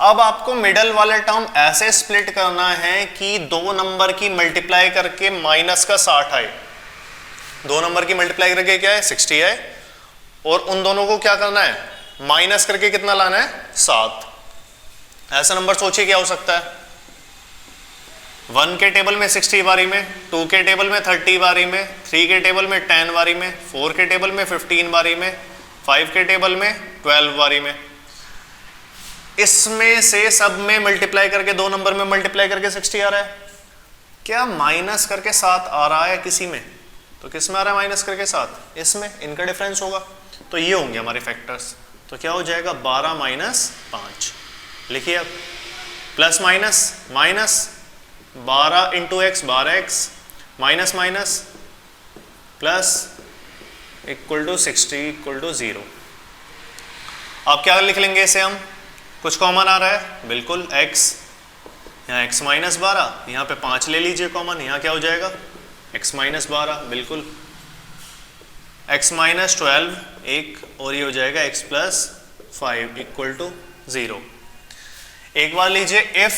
अब आपको मिडल वाले टर्म ऐसे स्प्लिट करना है कि 2 नंबर की मल्टीप्लाई करके माइनस का 60 आए, 2 नंबर की मल्टीप्लाई करके क्या है 60 आए, और उन दोनों को क्या करना है माइनस करके कितना लाना है 7। ऐसा नंबर सोचिए क्या हो सकता है, 1 के टेबल में 60 बारी में, 2 के टेबल में 30 बारी में, 3 के टेबल में 10 बारी में, 4 के टेबल में 15 बारी में, 5 के टेबल में 12 बारी में। इसमें से सब में मल्टीप्लाई करके 2 नंबर में मल्टीप्लाई करके 60 आ रहा है, क्या माइनस करके 7 आ रहा है किसी में, तो किस में आ रहा है माइनस करके 7, इसमें, इनका डिफरेंस होगा, तो ये होंगे हमारे फैक्टर्स। तो क्या हो जाएगा 12 माइनस 5, लिखिए अब, plus minus minus 12 into x 12x minus minus plus equal to 60 equal to 0। अब क्या लिख लेंगे इसे हम, कुछ कॉमन आ रहा है बिल्कुल x, यहाँ x माइनस 12, यहाँ पे 5 ले लीजिए कॉमन, यहाँ क्या हो जाएगा x माइनस 12 बिल्कुल, x माइनस 12 1, और ये हो जाएगा x प्लस 5 इक्वल टू 0। एक बार लीजिए if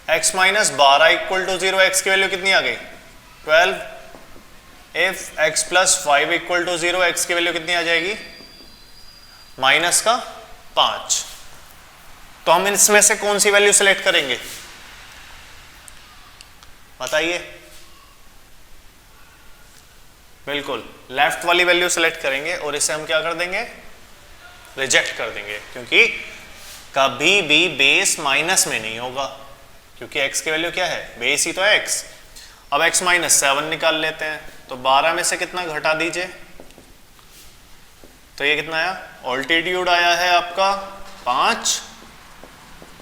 x minus 12 equal to 0, x की वैल्यू कितनी आ गई 12, if x plus 5 equal to 0, x की वैल्यू कितनी आ जाएगी माइनस का 5। तो हम इसमें से कौन सी वैल्यू सेलेक्ट करेंगे बताइए, बिल्कुल लेफ्ट वाली वैल्यू सेलेक्ट करेंगे, और इसे हम क्या कर देंगे रिजेक्ट कर देंगे, क्योंकि कभी भी बेस माइनस में नहीं होगा, क्योंकि x की वैल्यू क्या है बेस ही तो है x। अब x माइनस 7 निकाल लेते हैं, तो 12 में से कितना घटा दीजिए, तो ये कितना आया, ऑल्टीट्यूड आया है आपका 5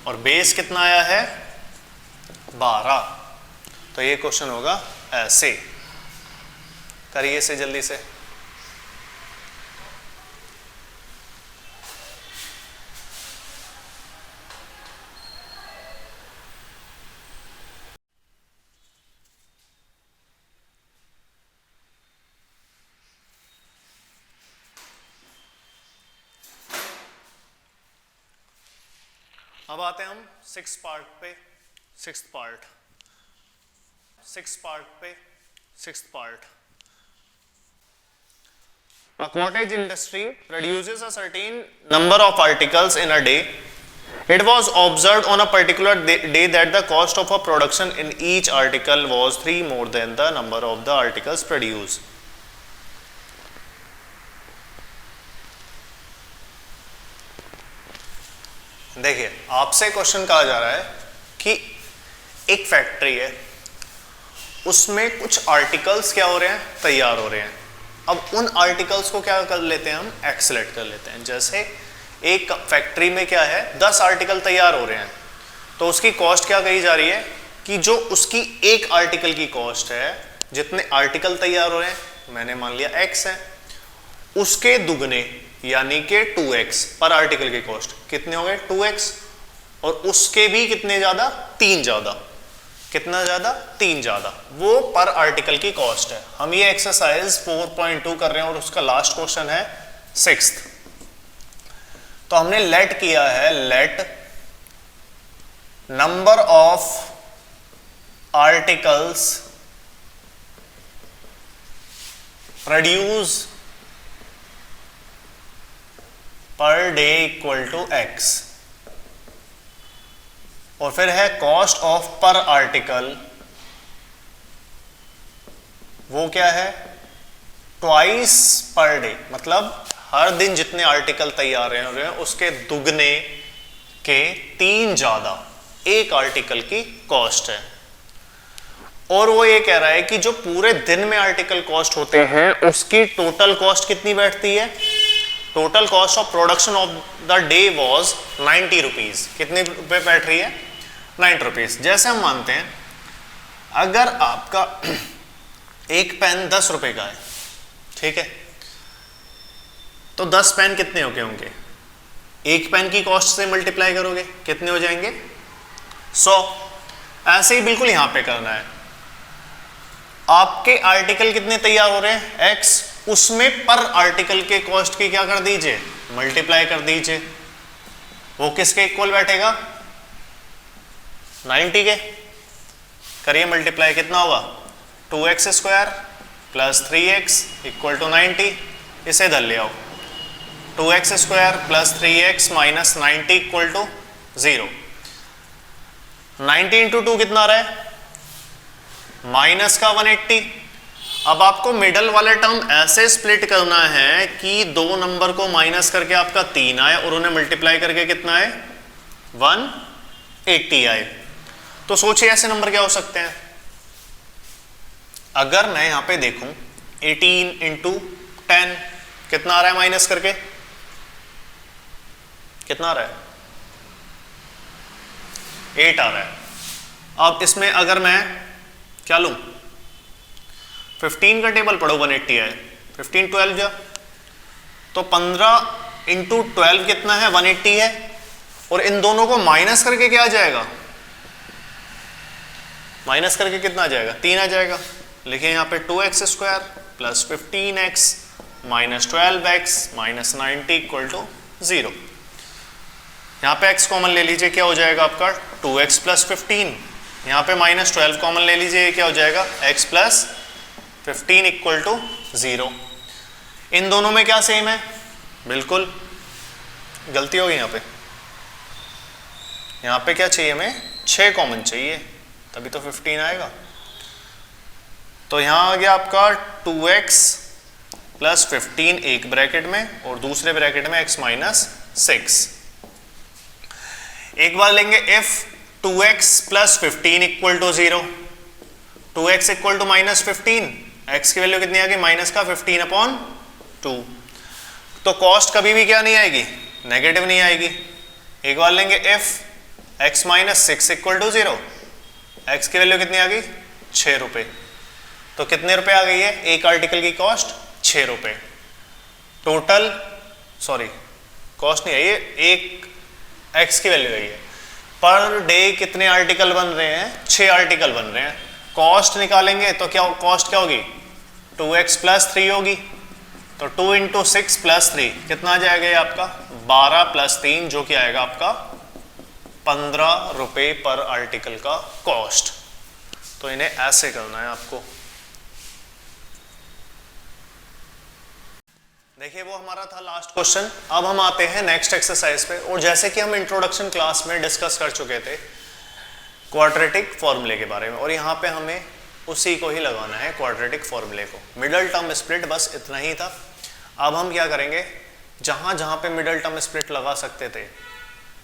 और बेस कितना आया है 12, तो ये क्वेश्चन होगा ऐसे। करिए इसे जल्दी से, अब आते हैं हम सिक्स पार्ट पे, sixth part. A cottage industry produces a certain number of articles in a day. It was observed on a particular day that the cost of a production in each article was 3 more than the number of the articles produced. देखिए आपसे question कहा जा रहा है कि एक factory है, उसमें कुछ आर्टिकल्स क्या हो रहे हैं तैयार हो रहे हैं। अब उन आर्टिकल्स को क्या कर लेते हैं हम एक्सलेक्ट कर लेते हैं। जैसे एक फैक्ट्री में क्या है 10 आर्टिकल तैयार हो रहे हैं, तो उसकी कॉस्ट क्या कही जा रही है कि जो उसकी एक आर्टिकल की कॉस्ट है, जितने आर्टिकल तैयार हो रहे हैं मैंने मान लिया x है, उसके दुगने यानी कि 2x पर आर्टिकल की कॉस्ट कितने हो गए 2x, और उसके भी कितने ज्यादा 3 ज्यादा, कितना ज्यादा 3 ज्यादा, वो पर आर्टिकल की कॉस्ट है। हम ये एक्सरसाइज 4.2 कर रहे हैं और उसका लास्ट क्वेश्चन है 6th। तो हमने लेट किया है, let number of articles produce per day equal to x, और फिर है कॉस्ट ऑफ पर आर्टिकल, वो क्या है ट्वाइस पर डे, मतलब हर दिन जितने आर्टिकल तैयार हो रहे हैं उसके दुगने के 3 ज्यादा एक आर्टिकल की कॉस्ट है, और वो ये कह रहा है कि जो पूरे दिन में आर्टिकल कॉस्ट होते हैं उसकी टोटल कॉस्ट कितनी बैठती है। Total cost of production of the day was 90 rupees. कितने रुपए बैठ रही है? 90 रुपीज। जैसे हम मानते हैं अगर आपका एक पेन 10 रुपए का है, ठीक है, तो 10 पेन कितने हो गए होंगे? एक पेन की कॉस्ट से मल्टीप्लाई करोगे कितने हो जाएंगे? 100। ऐसे ही बिल्कुल यहां पे करना है। आपके आर्टिकल कितने तैयार हो रहे हैं? X, उसमें पर आर्टिकल के कॉस्ट की क्या कर दीजिए? मल्टीप्लाई कर दीजिए। वो किसके इक्वल बैठेगा? 90 के। करिए मल्टीप्लाई, कितना होगा? 2x square plus 3x equal to 90। इसे इधर ले आओ, 2x square plus 3x minus 90 equal to 0। 90 into 2 कितना आ रहा है? माइनस का 180। अब आपको मिडल वाले टर्म ऐसे स्प्लिट करना है कि दो नंबर को माइनस करके आपका 3 आए और उन्हें मल्टीप्लाई करके कितना आए? 180 आए। तो सोचिए ऐसे नंबर क्या हो सकते हैं। अगर मैं यहां पे देखूं 18 इंटू 10 कितना आ रहा है माइनस करके? कितना आ रहा है? 8 आ रहा है। अब इसमें अगर मैं क्या लूं? 15 का टेबल पढ़ो, 180 है। 15 12 जा, तो 15 इंटू 12 कितना है? 180 है। और इन दोनों को माइनस करके क्या आ जाएगा? माइनस करके कितना आ जाएगा? 3 आ जाएगा। लिखिए यहां पे 2x square plus 15x minus 12x minus 90 equal to 0। यहां पे x कॉमन ले लीजिए, क्या हो जाएगा आपका? 2x plus 15। यहां पे माइनस 12 कॉमन ले लीजिए, क्या हो जाएगा? x plus 15 equal to 0। इन दोनों में क्या सेम है? बिल्कुल गलती होगी यहां पे क्या चाहिए हमें? 6 कॉमन चाहिए, तभी तो 15 आएगा। तो यहां आ गया आपका 2x प्लस 15 एक ब्रैकेट में और दूसरे ब्रैकेट में x माइनस 6। एक बार लेंगे if 2x plus 15 equal to 0, 2x equal to minus 15, x की वैल्यू कितनी आ गई? माइनस का 15 अपॉन 2। तो कॉस्ट कभी भी क्या नहीं आएगी? नेगेटिव नहीं आएगी। एक बार लेंगे if x minus 6 equal to 0, x की वैल्यू कितनी आ गई? 6 रुपए। तो कितने रुपए आ गई है एक आर्टिकल की कॉस्ट? 6 रुपए। टोटल कॉस्ट नहीं आई है, एक x की वैल्यू आई है। पर डे कितने आर्टिकल बन रहे हैं? 6 आर्टिकल बन रहे हैं। कॉस्ट निकालेंगे तो क्या कॉस्ट क्या होगी? 2x प्लस 3 होगी। तो 2 इंटू 6 प्लस 3 कितना आ जाएगा ये आपका? 12 प्लस 3 जो कि आएगा आपका 15 रुपए पर आर्टिकल का कॉस्ट। तो इन्हें ऐसे करना है आपको। देखिए वो हमारा था लास्ट क्वेश्चन। अब हम आते हैं नेक्स्ट एक्सरसाइज पे। और जैसे कि हम इंट्रोडक्शन क्लास में डिस्कस कर चुके थे क्वाड्रेटिक फॉर्मूले के बारे में, और यहाँ पे हमें उसी को ही लगाना है, क्वाड्रेटिक फॉर्मूले को। मिडल टर्म स्प्लिट बस इतना ही था। अब हम क्या करेंगे, जहाँ जहाँ पे मिडल टर्म स्प्लिट लगा सकते थे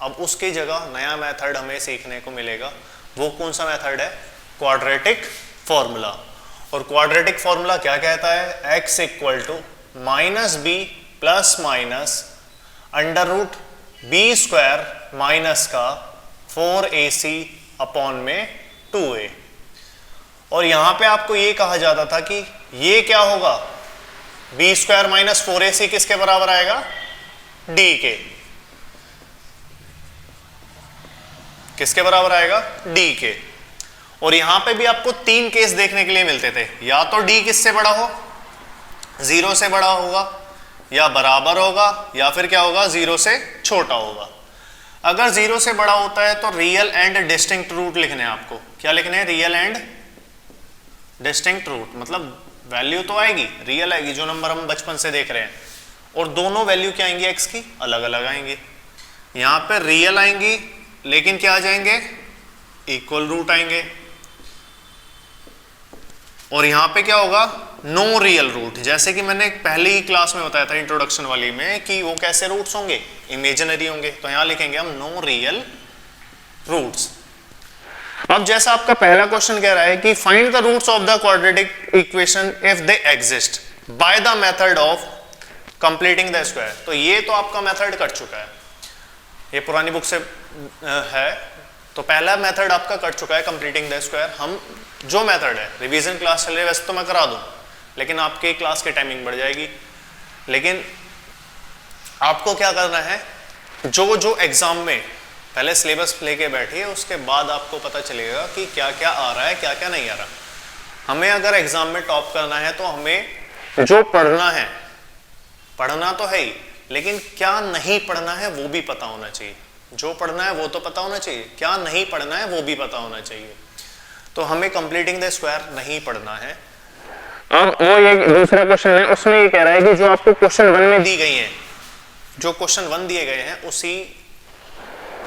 अब उसकी जगह नया मेथड हमें सीखने को मिलेगा। वो कौन सा मेथड है? Quadratic formula. और क्वाड्रेटिक फॉर्मूला क्या कहता है? x equal to minus b plus minus under root b square minus का 4ac अपॉन में 2a। और यहां पे आपको ये कहा जाता था कि ये क्या होगा? बी स्क्वायर माइनस 4ac किसके बराबर आएगा? d के। किसके बराबर आएगा? d के। और यहां पे भी आपको 3 केस देखने के लिए मिलते थे। या तो d किससे बड़ा हो? 0 से बड़ा होगा, या बराबर होगा, या फिर क्या होगा? 0 से छोटा होगा। अगर 0 से बड़ा होता है तो रियल एंड डिस्टिंक्ट रूट लिखने हैं आपको। क्या लिखने हैं? Real and distinct root. मतलब वैल्यू तो आएगी, रियल आएगी, जो नंबर हम बचपन से देख रहे हैं, और दोनों वैल्यू क्या आएंगी x की? अलग अलग आएंगी। यहां पर रियल आएंगी लेकिन क्या आ जाएंगे? इक्वल रूट आएंगे। और यहां पे क्या होगा? नो रियल रूट, जैसे कि मैंने पहले ही क्लास में बताया था इंट्रोडक्शन वाली में कि वो कैसे रूट्स होंगे, इमेजिनरी होंगे, तो यहां लिखेंगे हम नो रियल रूट्स। अब जैसा आपका पहला क्वेश्चन कह रहा है कि find the roots of the quadratic equation if they exist by the method of completing the square, तो ये तो आपका मेथड कट चुका है, ये पुरानी बुक से है, तो पहला मेथड आपका कट चुका है कंप्लीटिंग द स्क्वायर। हम जो मेथड है, रिवीजन क्लास चल रही है वैसे तो मैं करा दूं, लेकिन आपके क्लास की टाइमिंग बढ़ जाएगी, लेकिन आपको क्या करना है, जो जो एग्जाम में पहले सिलेबस लेके बैठिए, उसके बाद आपको पता चलेगा कि क्या क्या आ रहा है क्या क्या नहीं आ रहा। हमें अगर एग्जाम में टॉप करना है तो हमें जो पढ़ना है, पढ़ना तो है ही, लेकिन क्या नहीं पढ़ना है वो भी पता होना चाहिए। जो पढ़ना है वो तो पता होना चाहिए, क्या नहीं पढ़ना है वो भी पता होना चाहिए। तो हमें कंप्लीटिंग द स्क्वायर नहीं पढ़ना है। अब वो ये दूसरा क्वेश्चन है, उसमें ये कह रहा है कि जो आपको क्वेश्चन 1 में दी गई है, जो क्वेश्चन 1 दिए गए हैं उसी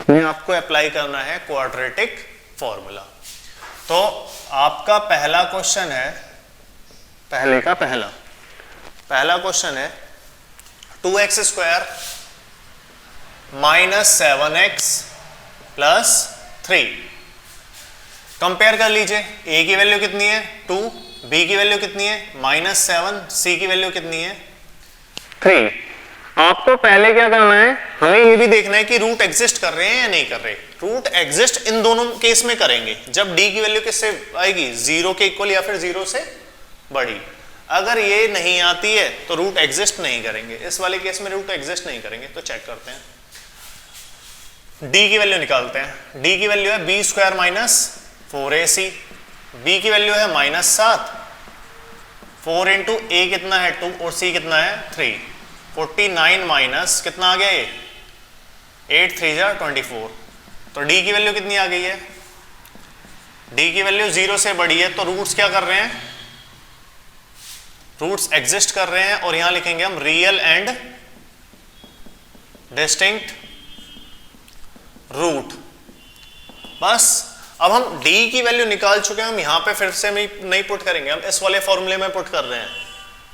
में आपको अप्लाई करना है क्वाड्रेटिक फॉर्मूला। तो आपका पहला क्वेश्चन है, पहले का पहला क्वेश्चन है 2x square minus 7x plus 3। Compare कर लीजिए, a की वैल्यू कितनी है 2, b की वैल्यू कितनी है -7, c की वैल्यू कितनी है 3। आपको पहले क्या करना है, हमें ये भी देखना है कि रूट एग्जिस्ट कर रहे हैं या नहीं कर रहे। रूट एग्जिस्ट इन दोनों केस में करेंगे, जब d की वैल्यू किससे आएगी, 0 के इक्वल या फिर 0 से बड़ी। अगर ये नहीं आती है तो रूट एग्जिस्ट नहीं करेंगे, इस वाले केस में रूट एग्जिस्ट नहीं करेंगे। तो चेक करते हैं, d की वैल्यू निकालते हैं। d की वैल्यू है b square minus 4ac, b की वैल्यू है -7, 4 इंटू a कितना है 2 और c कितना है 3, 49 माइनस कितना आ गया ये 8 3 जा 24। तो d की वैल्यू कितनी आ गई है, d की वैल्यू 0 से बड़ी है, तो रूट्स क्या कर रहे हैं, रूट्स एग्जिस्ट कर रहे हैं, और यहां लिखेंगे हम रियल एंड डिस्टिंक्ट रूट। बस अब हम d की वैल्यू निकाल चुके हैं, हम यहां पे फिर से नहीं पुट करेंगे, हम इस वाले फॉर्मूले में पुट कर रहे हैं,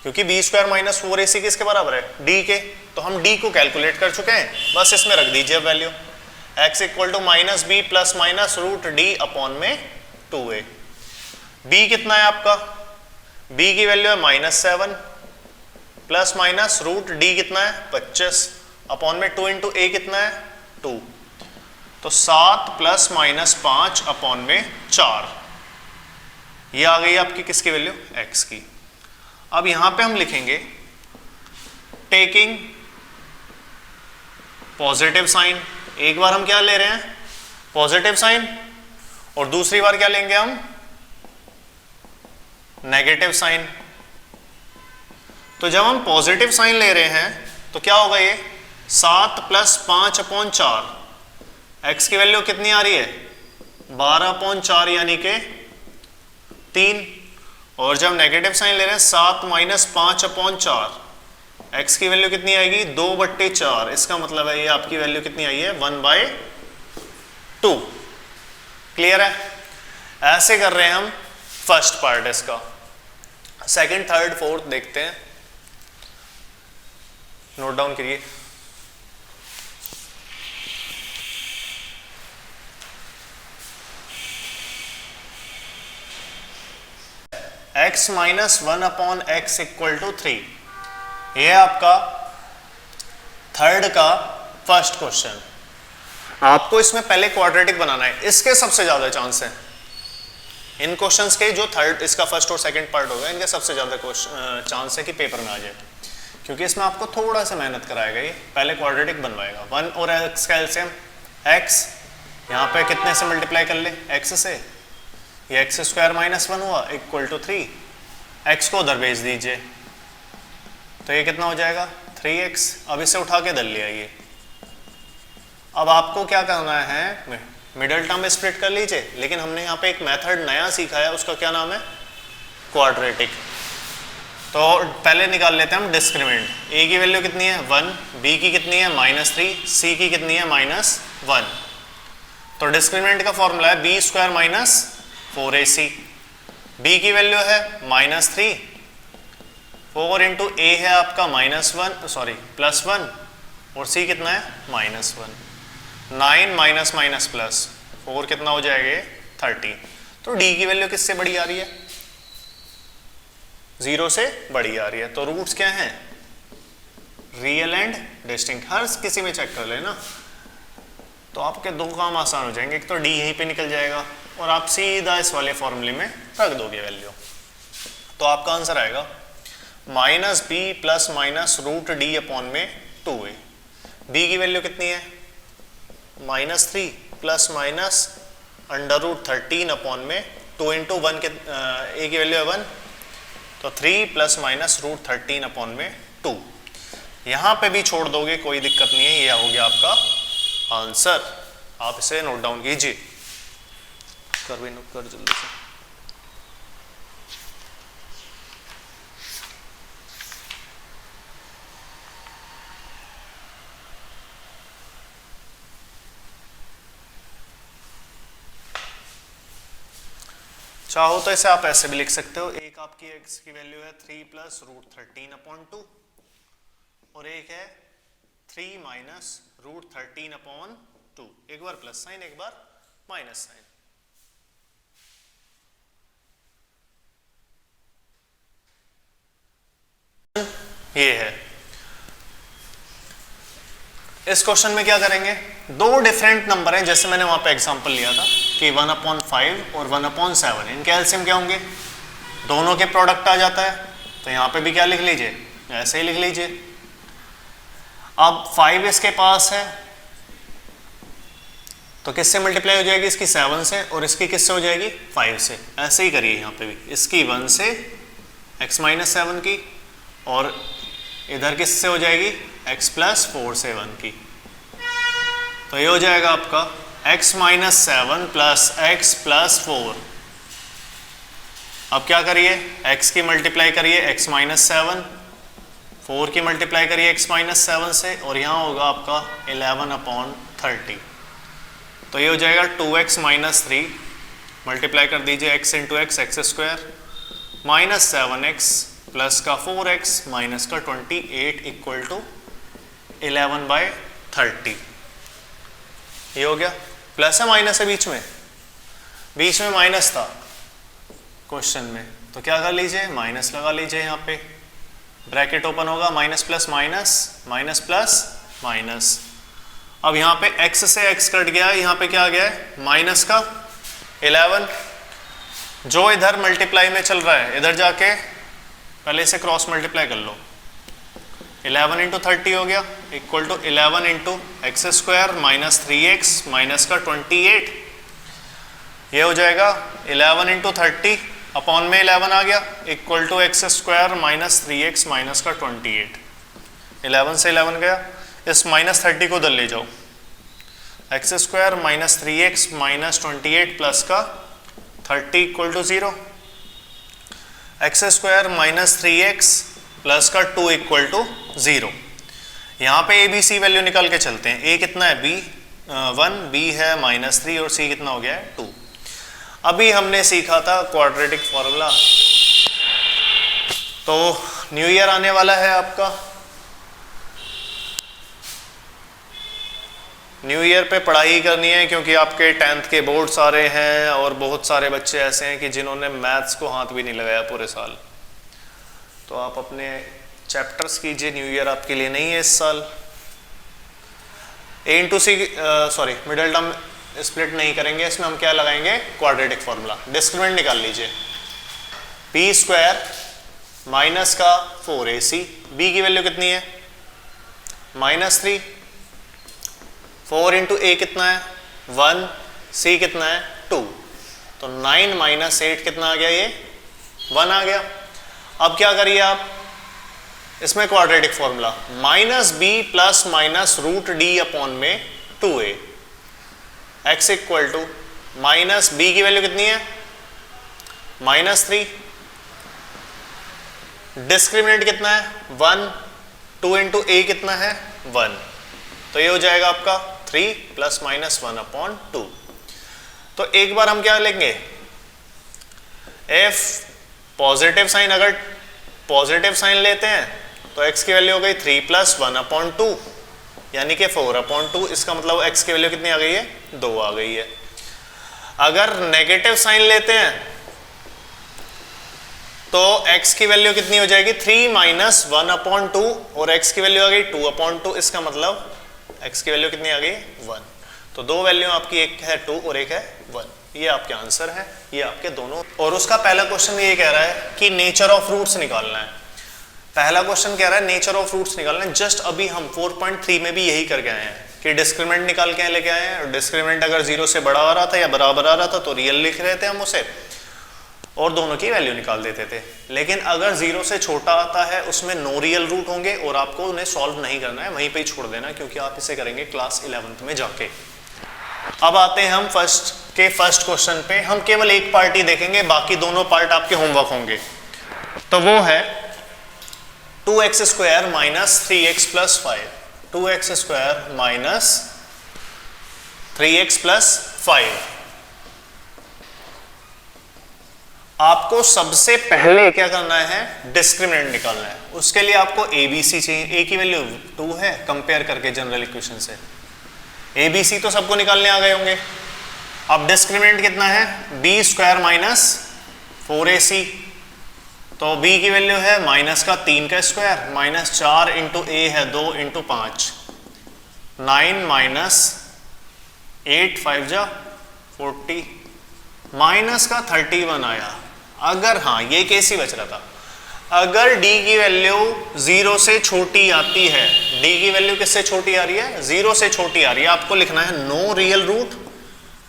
क्योंकि b स्क्वायर माइनस 4ac किसके बराबर है, d के, तो हम d को कैलकुलेट कर चुके हैं, बस इसमें रख दीजिए value x equal to -b plus minus root d upon में 2a। b कितना है आपका, b की वैल्यू है -7 प्लस माइनस रूट d कितना है 25 अपॉन में 2 इंटू a कितना है 2, तो 7 प्लस माइनस 5 अपॉन में 4, ये आ गई आपकी किसकी वैल्यू, x की। अब यहां पे हम लिखेंगे टेकिंग पॉजिटिव साइन, एक बार हम क्या ले रहे हैं पॉजिटिव साइन, और दूसरी बार क्या लेंगे हम नेगेटिव साइन। तो जब हम पॉजिटिव साइन ले रहे हैं तो क्या होगा, ये 7 प्लस 5 अपॉन 4, x की वैल्यू कितनी आ रही है 12/4 यानी कि 3, और जब नेगेटिव साइन ले रहे हैं 7 माइनस 5 अपॉन 4, x की वैल्यू कितनी आएगी 2/4, इसका मतलब है ये आपकी वैल्यू कितनी आई है 1/2। क्लियर है, ऐसे कर रहे हैं हम फर्स्ट पार्ट इसका। सेकंड थर्ड फोर्थ देखते हैं, नोट डाउन करिए। x minus 1 upon x equal to 3, ये आपका थर्ड का फर्स्ट क्वेश्चन। आपको इसमें पहले क्वाड्रेटिक बनाना है, इसके सबसे ज्यादा चांस है, इन क्वेश्चंस के जो थर्ड इसका फर्स्ट और सेकंड पार्ट होगा इनके सबसे ज्यादा चांस है कि पेपर में आ जाए, क्योंकि इसमें आपको थोड़ा सा मेहनत कराएगा। ये पहले क्वाड्रेटिक बनवाएगा, 1 और x का एलसीएम x, यहाँ पे कितने से मल्टीप्लाई कर ले x से, ये x स्क्वायर माइनस 1 हुआ इक्वल टू 3, x को उधर भेज दीजिए तो ये कितना हो जाएगा 3x। अब इसे उठा के दल लिया ये। अब आपको क्या करना है, मिडिल टर्म स्प्लिट कर लीजिए, लेकिन हमने यहाँ पे एक मेथड नया सीखा है, उसका क्या नाम है क्वाड्रेटिक। तो पहले निकाल लेते हैं हम डिस्क्रिमिनेंट, a की वैल्यू कितनी है 1, b की कितनी है -3, c की कितनी है -1। तो डिस्क्रिमिनेंट का फॉर्मूला है b² माइनस 4ac, b की वैल्यू है -3 4 इंटू ए है आपका +1 और सी कितना है -1। 9 माइनस माइनस प्लस 4 कितना हो जाएगा 30। तो डी की वैल्यू किससे बड़ी आ रही है 0 से बड़ी आ रही है। तो रूट्स क्या हैं रियल एंड डिस्टिंक्ट, हर किसी में चेक कर लेना। तो आपके दो काम आसान हो जाएंगे, एक तो डी यहीं पे निकल जाएगा और आप सीधा इस वाले फॉर्मूले में रख दोगे वैल्यू। तो आपका आंसर आएगा -b plus minus √d upon में 2a। b की वैल्यू कितनी है -3 प्लस माइनस √13 अपॉन में 2 इंटू 1 के a की वैल्यू है 1, तो 3 प्लस माइनस √13 अपॉन में 2। यहाँ पे भी छोड़ दोगे कोई दिक्कत नहीं है, ये हो गया आपका आंसर। आप इसे नोट डाउन कीजिए, कर जल्दी से। चाहो तो इसे आप ऐसे भी लिख सकते हो, एक आपकी x की वैल्यू है 3 प्लस √13 अपॉन 2 और एक है 3 माइनस √13 अपॉन 2। एक बार प्लस साइन एक बार माइनस साइन। ये है। इस क्वेश्चन में क्या करेंगे, दो डिफरेंट नंबर हैं, जैसे मैंने वहां पे एग्जांपल लिया था कि 1/5 और 1/7, इनके एलसीएम क्या होंगे दोनों के प्रोडक्ट आ जाता है। तो यहां पे भी क्या लिख लीजिए ऐसे ही लिख लीजिए। अब 5 इसके पास है तो किससे मल्टीप्लाई हो जाएगी इसकी 7 से और इसकी किससे हो जाएगी 5 से। ऐसे ही करिए यहाँ पे भी, इसकी 1 से x-7 की और इधर किससे हो जाएगी x+4 से 1 की। तो ये हो जाएगा आपका x-7 प्लस x+4। अब क्या करिए x की मल्टीप्लाई करिए x-7, 4 की मल्टीप्लाई करिए x-7 से और यहाँ होगा आपका 11/30। तो ये हो जाएगा 2x-3 मल्टीप्लाई कर दीजिए x into x x² -7x plus का 4x माइनस का 28 इक्वल टू 11/30। ये हो गया। प्लस है माइनस है बीच में माइनस था क्वेश्चन में, तो क्या कर लीजिए माइनस लगा लीजिए। यहाँ पे ब्रैकेट ओपन होगा, minus plus minus minus plus minus. अब यहाँ पे x से x कट गया, यहाँ पे क्या आ गया है माइनस का 11। जो इधर मल्टीप्लाई में चल रहा है इधर जाके पहले इसे क्रॉस मल्टीप्लाई कर लो। 11 इंटू 30 हो गया equal to 11 into x² minus 3x minus का 28। ये हो जाएगा 11 इंटू 30 अपॉन में 11 आ गया equal to x² minus 3x minus का 28। 11 से 11 गया, इस माइनस 30 को उधर ले जाओ। x² minus 3x minus 28 plus का 30 equal to 0। x² minus 3x plus का 2 इक्वल टू 0। यहाँ पे a b c वैल्यू निकाल के चलते हैं। a कितना है b1, b है -3 और c कितना हो गया है 2। अभी हमने सीखा था क्वाड्रेटिक फॉर्मूला। तो न्यू ईयर आने वाला है आपका, न्यू ईयर पे पढ़ाई करनी है क्योंकि आपके 10th के बोर्ड्स आ रहे हैं और बहुत सारे बच्चे ऐसे हैं कि जिन्होंने मैथ्स को हाथ भी नहीं लगाया पूरे साल। तो आप अपने चैप्टर्स कीजिए, न्यू ईयर आपके लिए नहीं है इस साल। a into c middle term split नहीं करेंगे, इसमें हम क्या लगाएंगे क्वाड्रेटिक फॉर्मूला। डिस्क्रिमिनेंट निकाल लीजिए, b² माइनस का 4ac, b की वैल्यू कितनी है -3, 4 इंटू a कितना है 1, c कितना है 2, तो 9 माइनस 8 कितना आ गया ये 1 आ गया। अब क्या करिए आप इसमें quadratic formula -b plus minus √d upon में 2a x equal to minus b की वैल्यू कितनी है -3, डिस्क्रिमिनेंट कितना है 1, 2 इंटू a कितना है 1, तो ये हो जाएगा आपका 3 प्लस माइनस 1/2। तो एक बार हम क्या लेंगे f पॉजिटिव साइन अगर पॉजिटिव साइन लेते हैं तो x की वैल्यू हो गई 3 + 1/2 यानी कि 4/2। इसका मतलब x की वैल्यू कितनी आ गई है? 2 आ गई है। अगर नेगेटिव साइन लेते हैं तो x की वैल्यू कितनी हो जाएगी? 3 - 1/2 और x की वैल्यू आ गई 2/2। इसका मतलब x की वैल्यू कितनी आ गई? 1। तो दो वैल्यू आपकी, एक है 2 और एक है 1। ये आपके आंसर है, ये आपके दोनों। और उसका पहला क्वेश्चन ये कह रहा है कि नेचर ऑफ रूट्स निकालना है। पहला क्वेश्चन कह रहा है नेचर ऑफ रूट्स निकालना है। जस्ट अभी हम 4.3 में भी यही करके आए हैं कि डिस्क्रिमिनेंट निकाल के लेके आए हैं। डिस्क्रिमिनेंट अगर 0 से बड़ा आ रहा था या बराबर आ रहा था तो रियल लिख रहे थे हम उसे और दोनों की वैल्यू निकाल देते थे। लेकिन अगर 0 से छोटा आता है उसमें नो रियल रूट होंगे और आपको उन्हें सॉल्व नहीं करना है, वहीं पे ही छोड़ देना, क्योंकि आप इसे करेंगे क्लास 11th में जाके। अब आते हैं हम फर्स्ट क्वेश्चन पे। हम केवल एक पार्ट ही देखेंगे, बाकी दोनों पार्ट आपके होमवर्क होंगे। तो वो है 2x² - 3x + 5। 2x² - 3x + 5। आपको सबसे पहले क्या करना है? डिस्क्रिमिनेंट निकालना है। उसके लिए आपको ABC चाहिए। a की वैल्यू 2 है, कंपेयर करके जनरल इक्वेशन से। ABC तो सबको निकालने आ गए होंगे। अब डिस्क्रिमिनेंट कितना है? b² - 4ac। तो b की वैल्यू है -3 का स्क्वायर -4 × a है 2 × 5 9 - 8 5 जा 40 -31 आया। अगर हाँ, ये केस ही बच रहा था। अगर d की वैल्यू 0 से छोटी आती है, d की वैल्यू किससे छोटी आ रही है? 0 से छोटी आ रही है। आपको लिखना है नो रियल रूट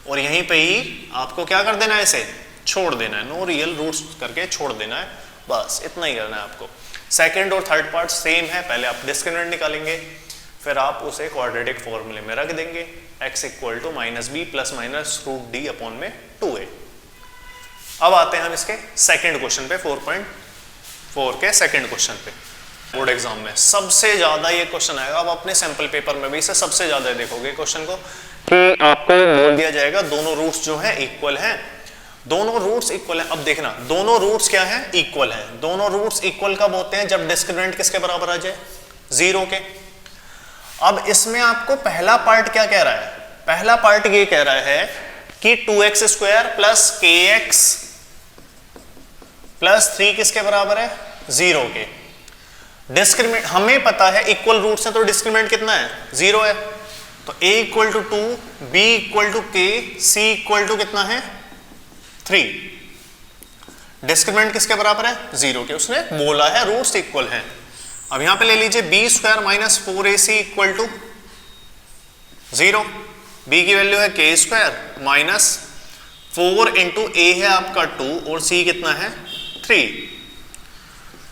और यहीं पे ही आपको क्या कर देना है? इसे छोड़ देना है। नो रियल रूट्स करके छोड़ देना है, बस इतना ही करना है आपको। सेकंड और थर्ड पार्ट सेम है। पहले आप डिस्क्रिमिनेंट निकालेंगे, फिर आप उसे क्वाड्रेटिक फॉर्मूले में रख देंगे। x = -b ± √d/2a। अब आते हैं हम इसके सेकंड क्वेश्चन पे, 4.4 के सेकंड क्वेश्चन पे। बोर्ड एग्जाम में सबसे ज्यादा ये क्वेश्चन आएगा। अब अपने सैंपल पेपर में भी इसे सबसे ज्यादा देखोगे क्वेश्चन को कि आपको बोल दिया जाएगा दोनों रूट्स जो हैं इक्वल हैं। दोनों रूट्स इक्वल हैं। अब देखना, दोनों रूट्स क्या हैं? इक्वल हैं। दोनों रूट्स इक्वल कब होते हैं? जब डिस्क्रिमिनेंट किसके बराबर आ जाए? 0 के। अब इसमें आपको पहला पार्ट क्या कह रहा है? पहला पार्ट ये कह रहा है कि 2x² + kx + 3 किसके बराबर है? 0 के। डिस्क्रिमिनेंट हमें पता है इक्वल रूट्स हैं, तो डिस्क्रिमिनेंट कितना है? 0 है। तो a = 2, b = k, c = कितना है? 3। डिस्क्रिमिनेंट किसके बराबर है? 0 के। उसने बोला है रूट्स इक्वल हैं। अब यहां पे ले लीजिए b² - 4ac = 0। b की वैल्यू है k² -4 × a है आपका 2 और c कितना है? 3।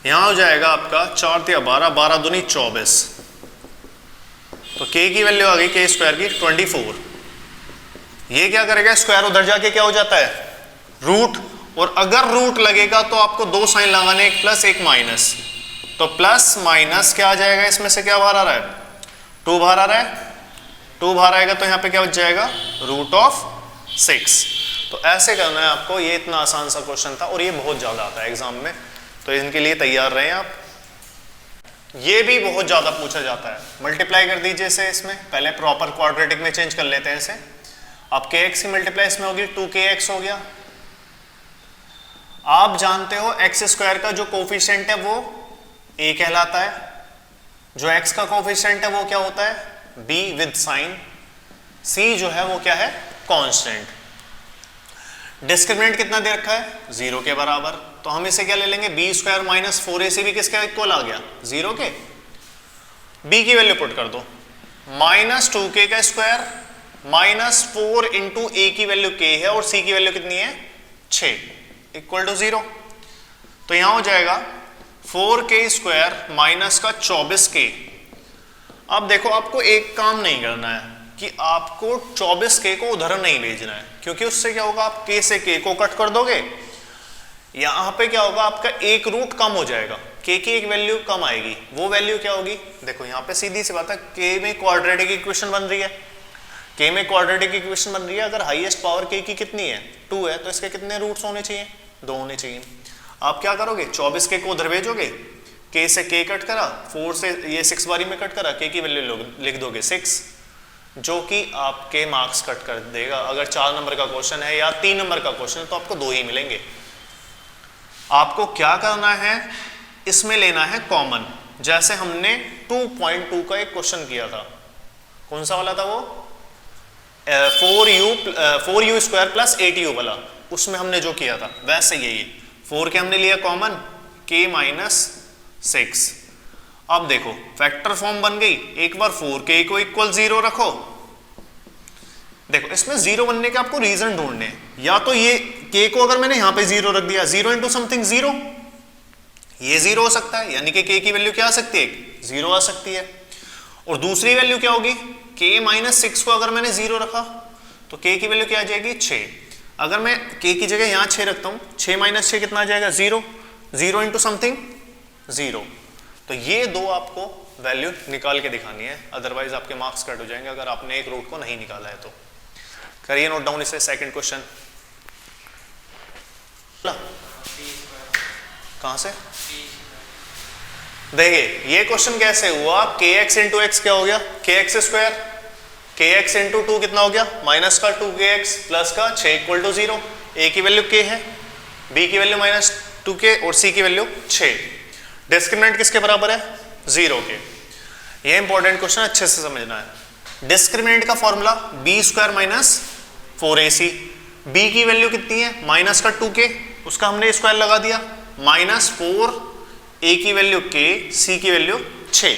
यहां हो जाएगा आपका 4 × 12 12 दूनी 24। तो k की वैल्यू आ गई k² की 24। ये क्या करेगा? स्क्वायर उधर जाके क्या हो जाता है? रूट। और अगर रूट लगेगा तो आपको दो साइन लगाने, एक प्लस एक माइनस। तो प्लस माइनस क्या आ जाएगा? इसमें से क्या बाहर आ रहा है? 2 बाहर आ रहा है। 2 बाहर आएगा तो यहाँ पे क्या बच जाएगा? √6। तो ऐसे करना है आपको। ये इतना आसान सा क्वेश्चन था और ये बहुत ज्यादा आता है एग्जाम में, तो इनके लिए तैयार रहें आप। ये भी बहुत ज्यादा पूछा जाता है। मल्टीप्लाई कर दीजिए इसे इसमें। पहले प्रॉपर क्वाड्रेटिक में चेंज कर लेते हैं इसे। अब kx की मल्टीप्लाई इसमें होगी, 2kx हो गया। आप जानते हो x² का जो कोफिशिएंट है वो a कहलाता है। जो x का कोफिशिएंट है वो क्या होता है? b with sign. c जो है वो क्या है? कांस्टेंट। डिस्क्रिमिनेंट कितना दे रखा है? 0 के बराबर। तो हम इसे क्या ले लेंगे? b² - 4ac भी किसके इक्वल आ गया? 0 के। b की वैल्यू पुट कर दो, -2k का स्क्वायर -4 × a की वैल्यू k है और c की वैल्यू कितनी है? 6 = 0। तो यहां हो जाएगा 4k² माइनस का 24k। अब देखो, आपको एक काम नहीं करना है कि आपको 24k को उधर नहीं भेजना है, क्योंकि उससे क्या होगा? आप k से k को कट कर दोगे। यहां पे क्या होगा? आपका एक रूट कम हो जाएगा, k की एक वैल्यू कम आएगी। वो वैल्यू क्या होगी? देखो यहां पे सीधी सी बात है, k में क्वाड्रेटिक इक्वेशन बन रही है। k में क्वाड्रेटिक इक्वेशन बन रही है। अगर हाईएस्ट पावर k की कितनी है? 2 है, तो इसके कितने रूट्स होने चाहिए? 2 होने चाहिए। आप क्या करोगे, 24 के को उधर भेजोगे, k से k कट करा, 4 से ये 6 बारी में कट करा, k की वैल्यू लिख दोगे 6, जो कि आपके मार्क्स कट कर देगा। अगर 4 नंबर का क्वेश्चन है या 3 नंबर का क्वेश्चन है तो आपको 2 ही मिलेंगे। आपको क्या करना है, इसमें लेना है कॉमन। जैसे हमने 2.2 का एक क्वेश्चन किया था, कौन सा वाला था वो, 4u स्क्वायर प्लस 8u वाला, उसमें हमने जो किया था वैसे यही 4 के हमने लिया कॉमन, k माइनस 6। अब देखो फैक्टर फॉर्म बन गई, एक बार 4k को इक्वल 0 रखो। देखो इसमें 0 बनने के आपको रीजन ढूंढने हैं, या तो ये k को अगर मैंने यहां पे 0 रख दिया, 0 इंटू समथिंग 0, ये 0 हो सकता है, यानी कि k की वैल्यू क्या आ सकती है, 0 आ सकती है। और दूसरी वैल्यू क्या होगी, k माइनस 6 को अगर मैंने 0 रखा तो k की वैल्यू क्या आ जाएगी, 6। अगर मैं k की जगह यहां 6 रखता हूं, 6 माइनस 6 कितना आ जाएगा, 0, 0 इंटू समथिंग 0। तो ये दो आपको वैल्यू निकाल के दिखानी है, अदरवाइज आपके मार्क्स कट हो जाएंगे अगर आपने एक रूट को नहीं निकाला है तो। करिए नोट डाउन इसे, सेकंड क्वेश्चन। कहां से देखिए ये क्वेश्चन कैसे हुआ, kx इंटू एक्स क्या हो गया, kx स्क्वायर, kx इंटू 2 कितना हो गया, माइनस का 2kx प्लस का 6 इक्वल टू 0। a की वैल्यू k है, b की वैल्यू माइनस 2k और c की वैल्यू 6। डिस्क्रिमिनेंट किसके बराबर है, 0 के। ये इंपॉर्टेंट क्वेश्चन अच्छे से समझना है। डिस्क्रिमिनेंट का formula b square minus 4ac, b की वैल्यू कितनी है, माइनस का 2k, उसका हमने स्क्वायर लगा दिया, माइनस 4, a की वैल्यू k, c की वैल्यू 6।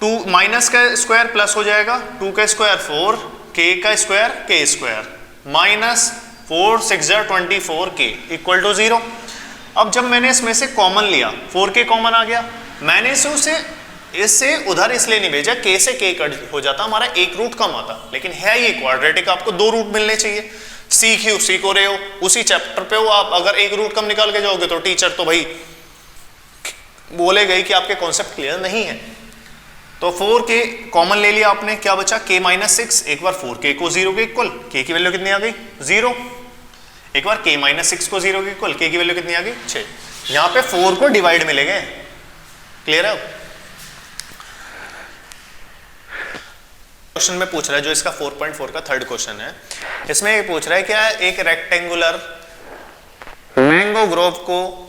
2 माइनस का स्क्वायर प्लस हो जाएगा, 2 का स्क्वायर 4, k का square k square, minus 4 6 24k equal to 0। अब जब मैंने इसमें से कॉमन लिया, 4k कॉमन आ गया, मैंने इससे उधर इसलिए नहीं भेजा, k से k कट हो जाता, हमारा एक रूट कम आता, लेकिन है ये क्वाड्रेटिक, आपको 2 रूट मिलने चाहिए। सीख हो रहे हो, उसी चैप्टर पे हो आप, अगर एक रूट कम निकाल के जाओगे तो टीचर तो भाई बोले गई कि आपके कॉन्सेप्ट क्लियर नहीं है। तो 4k कॉमन ले लिया आपने, क्या बचा, k माइनस 6, एक बार 4k को 0 के इक्वल, k की वैल्यू कितनी आ गई, 0। एक बार k माइनस 6 को 0 के इक्वल, k की वैल्यू कितनी आ गई, 6। यहां पे 4 को डिवाइड मिले गए, क्लियर है। क्वेश्चन में पूछ रहा है जो इसका 4.4 का थर्ड क्वेश्चन है, इसमें ये पूछ रहा है क्या एक रेक्टेंगुलर मैंगो ग्रोव को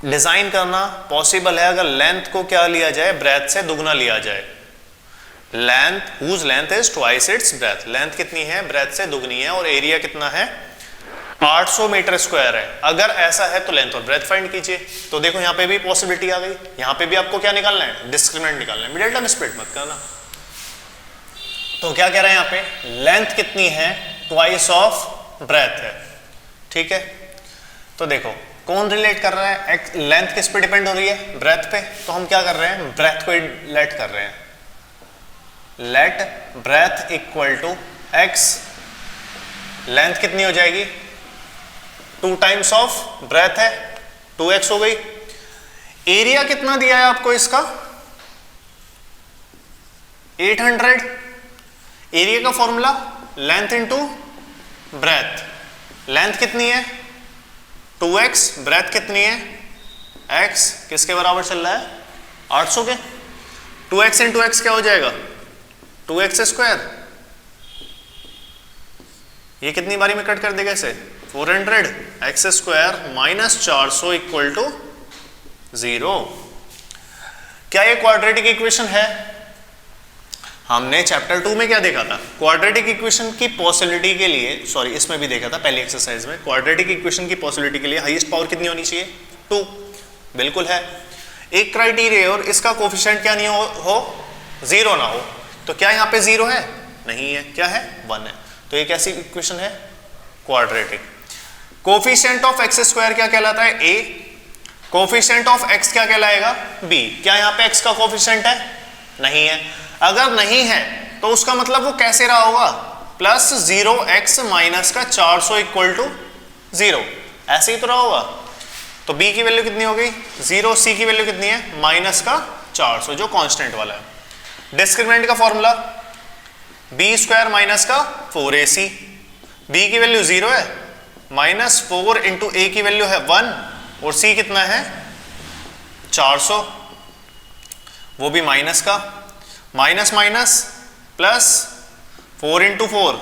डिजाइन करना पॉसिबल है अगर लेंथ को क्या लिया जाए, ब्रेथ से दुगना लिया जाए। Length whose length is twice its breadth, length कितनी है, ब्रेथ से दुगनी है, और एरिया कितना है, 800 मीटर स्क्वायर है। अगर ऐसा है तो लेंथ और ब्रेथ फाइंड कीजिए। तो देखो यहाँ पे भी पॉसिबिलिटी आ गई, यहाँ पे भी आपको क्या निकालना है, डिस्क्रिमिनेंट निकालना है, मिडिल टर्म स्प्लिट मत करना। तो क्या कह रहे हैं यहाँ पे, लेंथ कितनी है, ट्वाइस ऑफ ब्रेथ है, ठीक है। तो देखो कौन रिलेट कर रहा है, लेंथ किस पे डिपेंड हो रही है, ब्रेथ पे, तो हम क्या कर रहे हैं, ब्रेथ को लेट कर रहे हैं, let breadth equal to x, length कितनी हो जाएगी, 2 टाइम्स ऑफ ब्रेथ है, 2x हो गई। एरिया कितना दिया है आपको इसका, 800। एरिया का formula length into breadth, length कितनी है 2x, ब्रेथ कितनी है x, किसके बराबर चल रहा है 800 के। 2x इंटू एक्स क्या हो जाएगा 2x स्क्वायर, ये कितनी बारी में कट कर देगा इसे 400, x square minus 400 equal to 0। क्या ये क्वाड्रेटिक इक्वेशन है, हमने चैप्टर 2 में क्या देखा था, क्वाड्रेटिक इक्वेशन की पॉसिबिलिटी के लिए, सॉरी इसमें भी देखा था पहली एक्सरसाइज में, क्वाड्रेटिक इक्वेशन की पॉसिबिलिटी के लिए हाईएस्ट पावर कितनी होनी चाहिए 2, बिल्कुल है। एक क्राइटेरिया और इसका कोफिशिएंट क्या नहीं हो 0 ना हो, तो क्या यहाँ पे 0 है, नहीं है, क्या है 1 है, तो ये कैसी इक्वेशन है quadratic. Coefficient of x square क्या कहलाता है a, कोफिशिएंट ऑफ x क्या कहलाएगा b। क्या यहाँ पे x का कोफिशिएंट है, नहीं है, अगर नहीं है तो उसका मतलब वो कैसे रहा होगा, प्लस 0x माइनस का 400 इक्वल टू 0, ऐसे ही तो रहा होगा। तो b की वैल्यू कितनी हो गई 0, c की वैल्यू कितनी है माइनस का 400 जो कांस्टेंट वाला है। डिस्क्रिमिनेंट का फॉर्मूला b स्क्वायर माइनस का 4ac, b की वैल्यू 0 है, -4 इंटू ए की वैल्यू है 1 और सी कितना है 400, वो भी माइनस का, माइनस माइनस प्लस 4 इंटू 4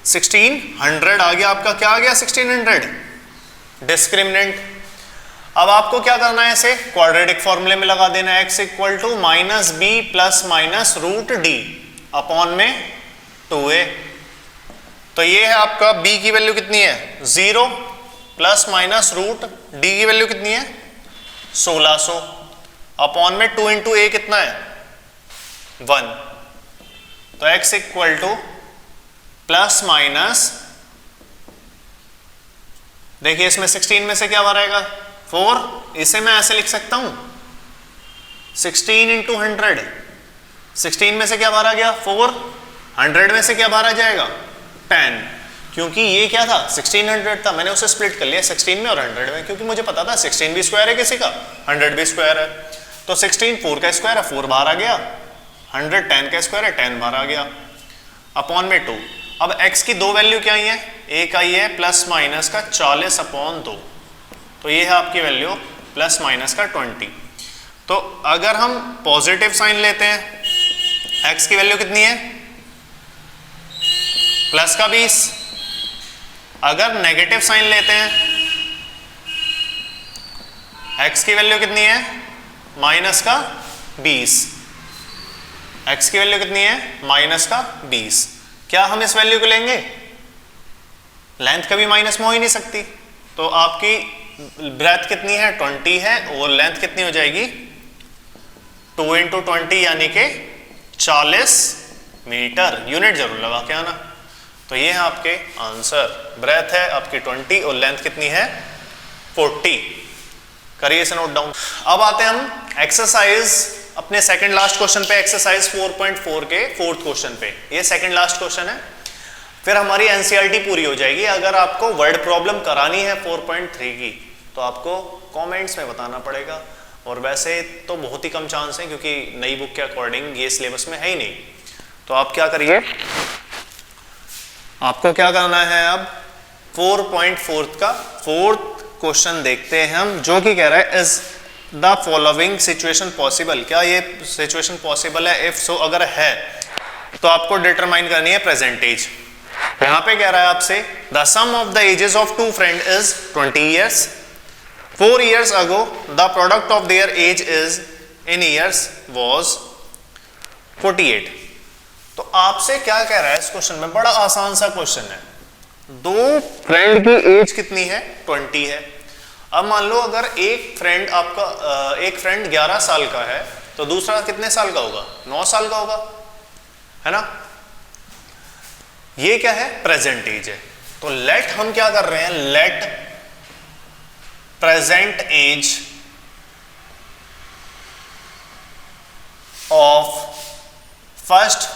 1600 आ गया आपका, क्या आ गया 1600 डिस्क्रिमिनेंट। अब आपको क्या करना है, इसे क्वाड्रेटिक फॉर्मूले में लगा देना है, x equal to minus b plus minus root d upon में 2a। तो ये है आपका b की वैल्यू कितनी है 0 प्लस माइनस रूट d की वैल्यू कितनी है 1600 अपॉन में 2 इंटू a कितना है 1। तो x equal two plus minus, देखिए इसमें 16 में से क्या बाहर आएगा 4, इसे मैं ऐसे लिख सकता हूं 16 इंटू 100, 16 में से क्या बाहर आ गया 4, 100 में से क्या बाहर आ जाएगा 10, क्योंकि ये क्या था 1600 था, मैंने उसे स्प्लिट कर लिया 16 में और 100 में, क्योंकि मुझे पता था 16 भी स्क्वायर है किसी का, 100 भी स्क्वायर है। तो 16 4 का स्क्वायर है, 4 बाहर आ गया, 100 10 का स्क्वायर है, 10 बाहर आ गया अपॉन में 2। अब x की दो वैल्यू क्या आई है, एक आई है प्लस माइनस का 40 अपॉन 2, तो ये है आपकी वैल्यू प्लस माइनस का 20। तो अगर हम पॉजिटिव साइन लेते हैं, x की वैल्यू कितनी है प्लस का 20, अगर नेगेटिव साइन लेते हैं x की वैल्यू कितनी है माइनस का 20, x की वैल्यू कितनी है माइनस का 20। क्या हम इस वैल्यू को लेंगे, लेंथ कभी माइनस में हो ही नहीं सकती, तो आपकी ब्रेथ कितनी है 20 है और लेंथ कितनी हो जाएगी 2 इंटू 20 यानी कि 40 मीटर, यूनिट जरूर लगा के आना। तो ये है आपके आंसर, ब्रेथ है आपकी 20 और लेंथ कितनी है 40। करिए इसे नोट डाउन। अब आते हैं हम एक्सरसाइज अपने सेकंड लास्ट क्वेश्चन पे, एक्सरसाइज 4.4 के फोर्थ क्वेश्चन पे। ये सेकंड लास्ट क्वेश्चन है, फिर हमारी एनसीईआरटी पूरी हो जाएगी। अगर आपको वर्ड प्रॉब्लम करानी है 4.3 की तो आपको कमेंट्स में बताना पड़ेगा, और वैसे तो बहुत ही कम चांस है क्योंकि नई बुक के अकॉर्डिंग ये सिलेबस में है ही नहीं। तो आप क्या करिए, आपको क्या करना है, अब 4.4 का फोर्थ क्वेश्चन देखते हैं हम, जो कि कह रहा है is the following situation possible. क्या ये सिचुएशन पॉसिबल है, इफ सो अगर है तो आपको डिटरमाइन करनी है प्रेजेंटेज। यहां पे कह रहा है आपसे the sum of the ages of two friend is 20 years, 4 years ago the product of their age is in years was 48। तो आपसे क्या कह रहा है इस क्वेश्चन में, बड़ा आसान सा क्वेश्चन है, दो फ्रेंड की एज कितनी है 20 है। अब मान लो अगर एक फ्रेंड आपका एक फ्रेंड 11 साल का है तो दूसरा कितने साल का होगा 9 साल का होगा, है ना। ये क्या है प्रेजेंट एज है, तो लेट हम क्या कर रहे हैं, let present age of first,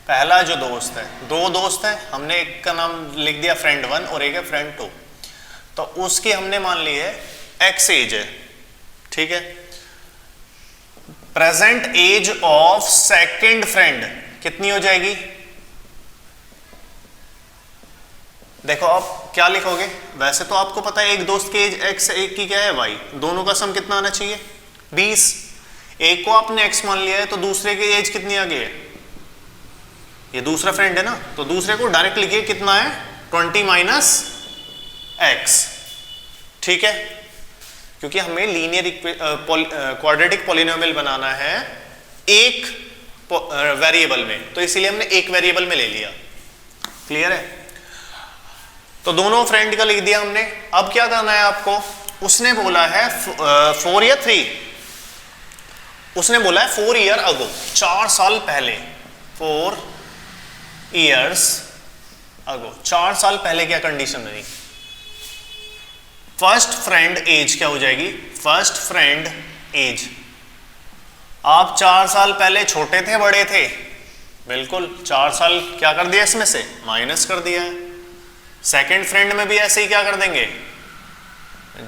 पहला जो दोस्त है, दो दोस्त हैं, हमने एक का नाम लिख दिया फ्रेंड 1 और एक है फ्रेंड 2, तो उसकी हमने मान ली है एक्स एज है, ठीक है। Present age of second friend कितनी हो जाएगी, देखो आप क्या लिखोगे, वैसे तो आपको पता है एक दोस्त की एज एक्स, एक की क्या है वाई, दोनों का सम कितना आना चाहिए 20। एक को आपने एक्स मान लिया है तो दूसरे की एज कितनी आ गई है, ये दूसरा फ्रेंड है ना, तो दूसरे को डायरेक्ट लिखिए कितना है 20 माइनस एक्स, ठीक है, क्योंकि हमें लीनियर क्वाड्रेटिक पॉलिनोमियल बनाना है एक वेरिएबल में, तो इसीलिए हमने एक वेरिएबल में ले लिया, क्लियर है। तो दोनों फ्रेंड का लिख दिया हमने। अब क्या करना है आपको, उसने बोला है 4 या 3, उसने बोला है 4 ईयर अगो, 4 साल पहले, 4 ईयर्स अगो, 4 साल पहले क्या कंडीशन रही, फर्स्ट फ्रेंड एज क्या हो जाएगी, फर्स्ट फ्रेंड एज। आप 4 साल पहले छोटे थे बड़े थे, बिल्कुल 4 साल क्या कर दिया इसमें से माइनस कर दिया है। सेकंड फ्रेंड में भी ऐसे ही क्या कर देंगे,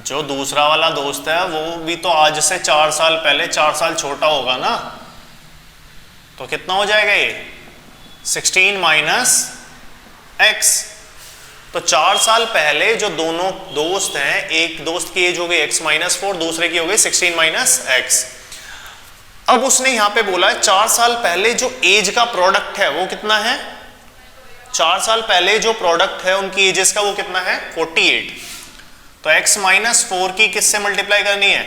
जो दूसरा वाला दोस्त है वो भी तो आज से 4 साल पहले 4 साल छोटा होगा ना, तो कितना हो जाएगा ये 16 माइनस एक्स। तो तो 4 साल पहले जो दोनों दोस्त हैं, एक दोस्त की एज हो गई x-4, दूसरे की हो गई 16 - x। अब उसने यहां पे बोला है 4 साल पहले जो एज का प्रोडक्ट है वो कितना है, 4 साल पहले जो प्रोडक्ट है उनकी एजेस का वो कितना है 48। तो x-4 की किससे मल्टीप्लाई करनी है,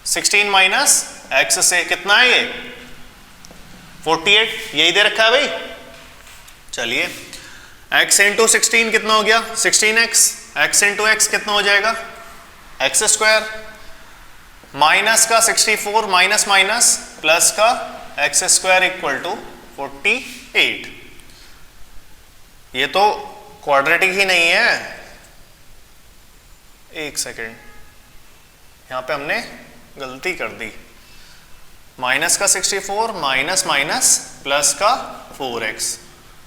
16 - x से, कितना है ये 48, यही दे रखा है भाई। चलिए x इंटू 16 कितना हो गया 16x, x इंटू x कितना हो जाएगा x², माइनस का 64 माइनस माइनस प्लस का x² इक्वल टू 48। ये तो क्वाड्रेटिक ही नहीं है, एक सेकेंड यहां पे हमने गलती कर दी, माइनस का 64 माइनस माइनस प्लस का 4x,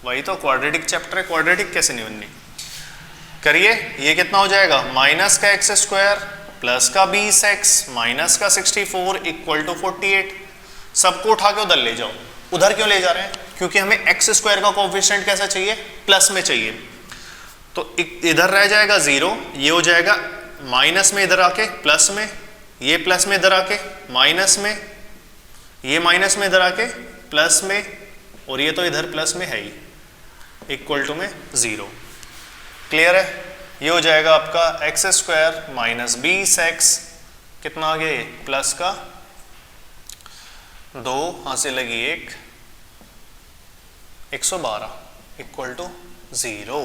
वही तो क्वाड्रेटिक चैप्टर है, क्वाड्रेटिक कैसे नहीं बननी। करिए, ये कितना हो जाएगा माइनस का x² प्लस का 20x माइनस का 64 इक्वल टू 48। सबको उठा के उधर ले जाओ। उधर क्यों ले जा रहे हैं, क्योंकि हमें x² का कोएफिशिएंट कैसा चाहिए, प्लस में चाहिए। तो इधर रह जाएगा 0, ये हो जाएगा माइनस में इधर आके प्लस में, ये प्लस में इधर आके माइनस में, ये माइनस में इधर आके प्लस में, और ये तो इधर प्लस में है ही, इक्वल टू में 0। क्लियर है, ये हो जाएगा आपका x² माइनस 20x, कितना आ गया ये प्लस का 2 हां से लगी 1, 112 इक्वल टू 0।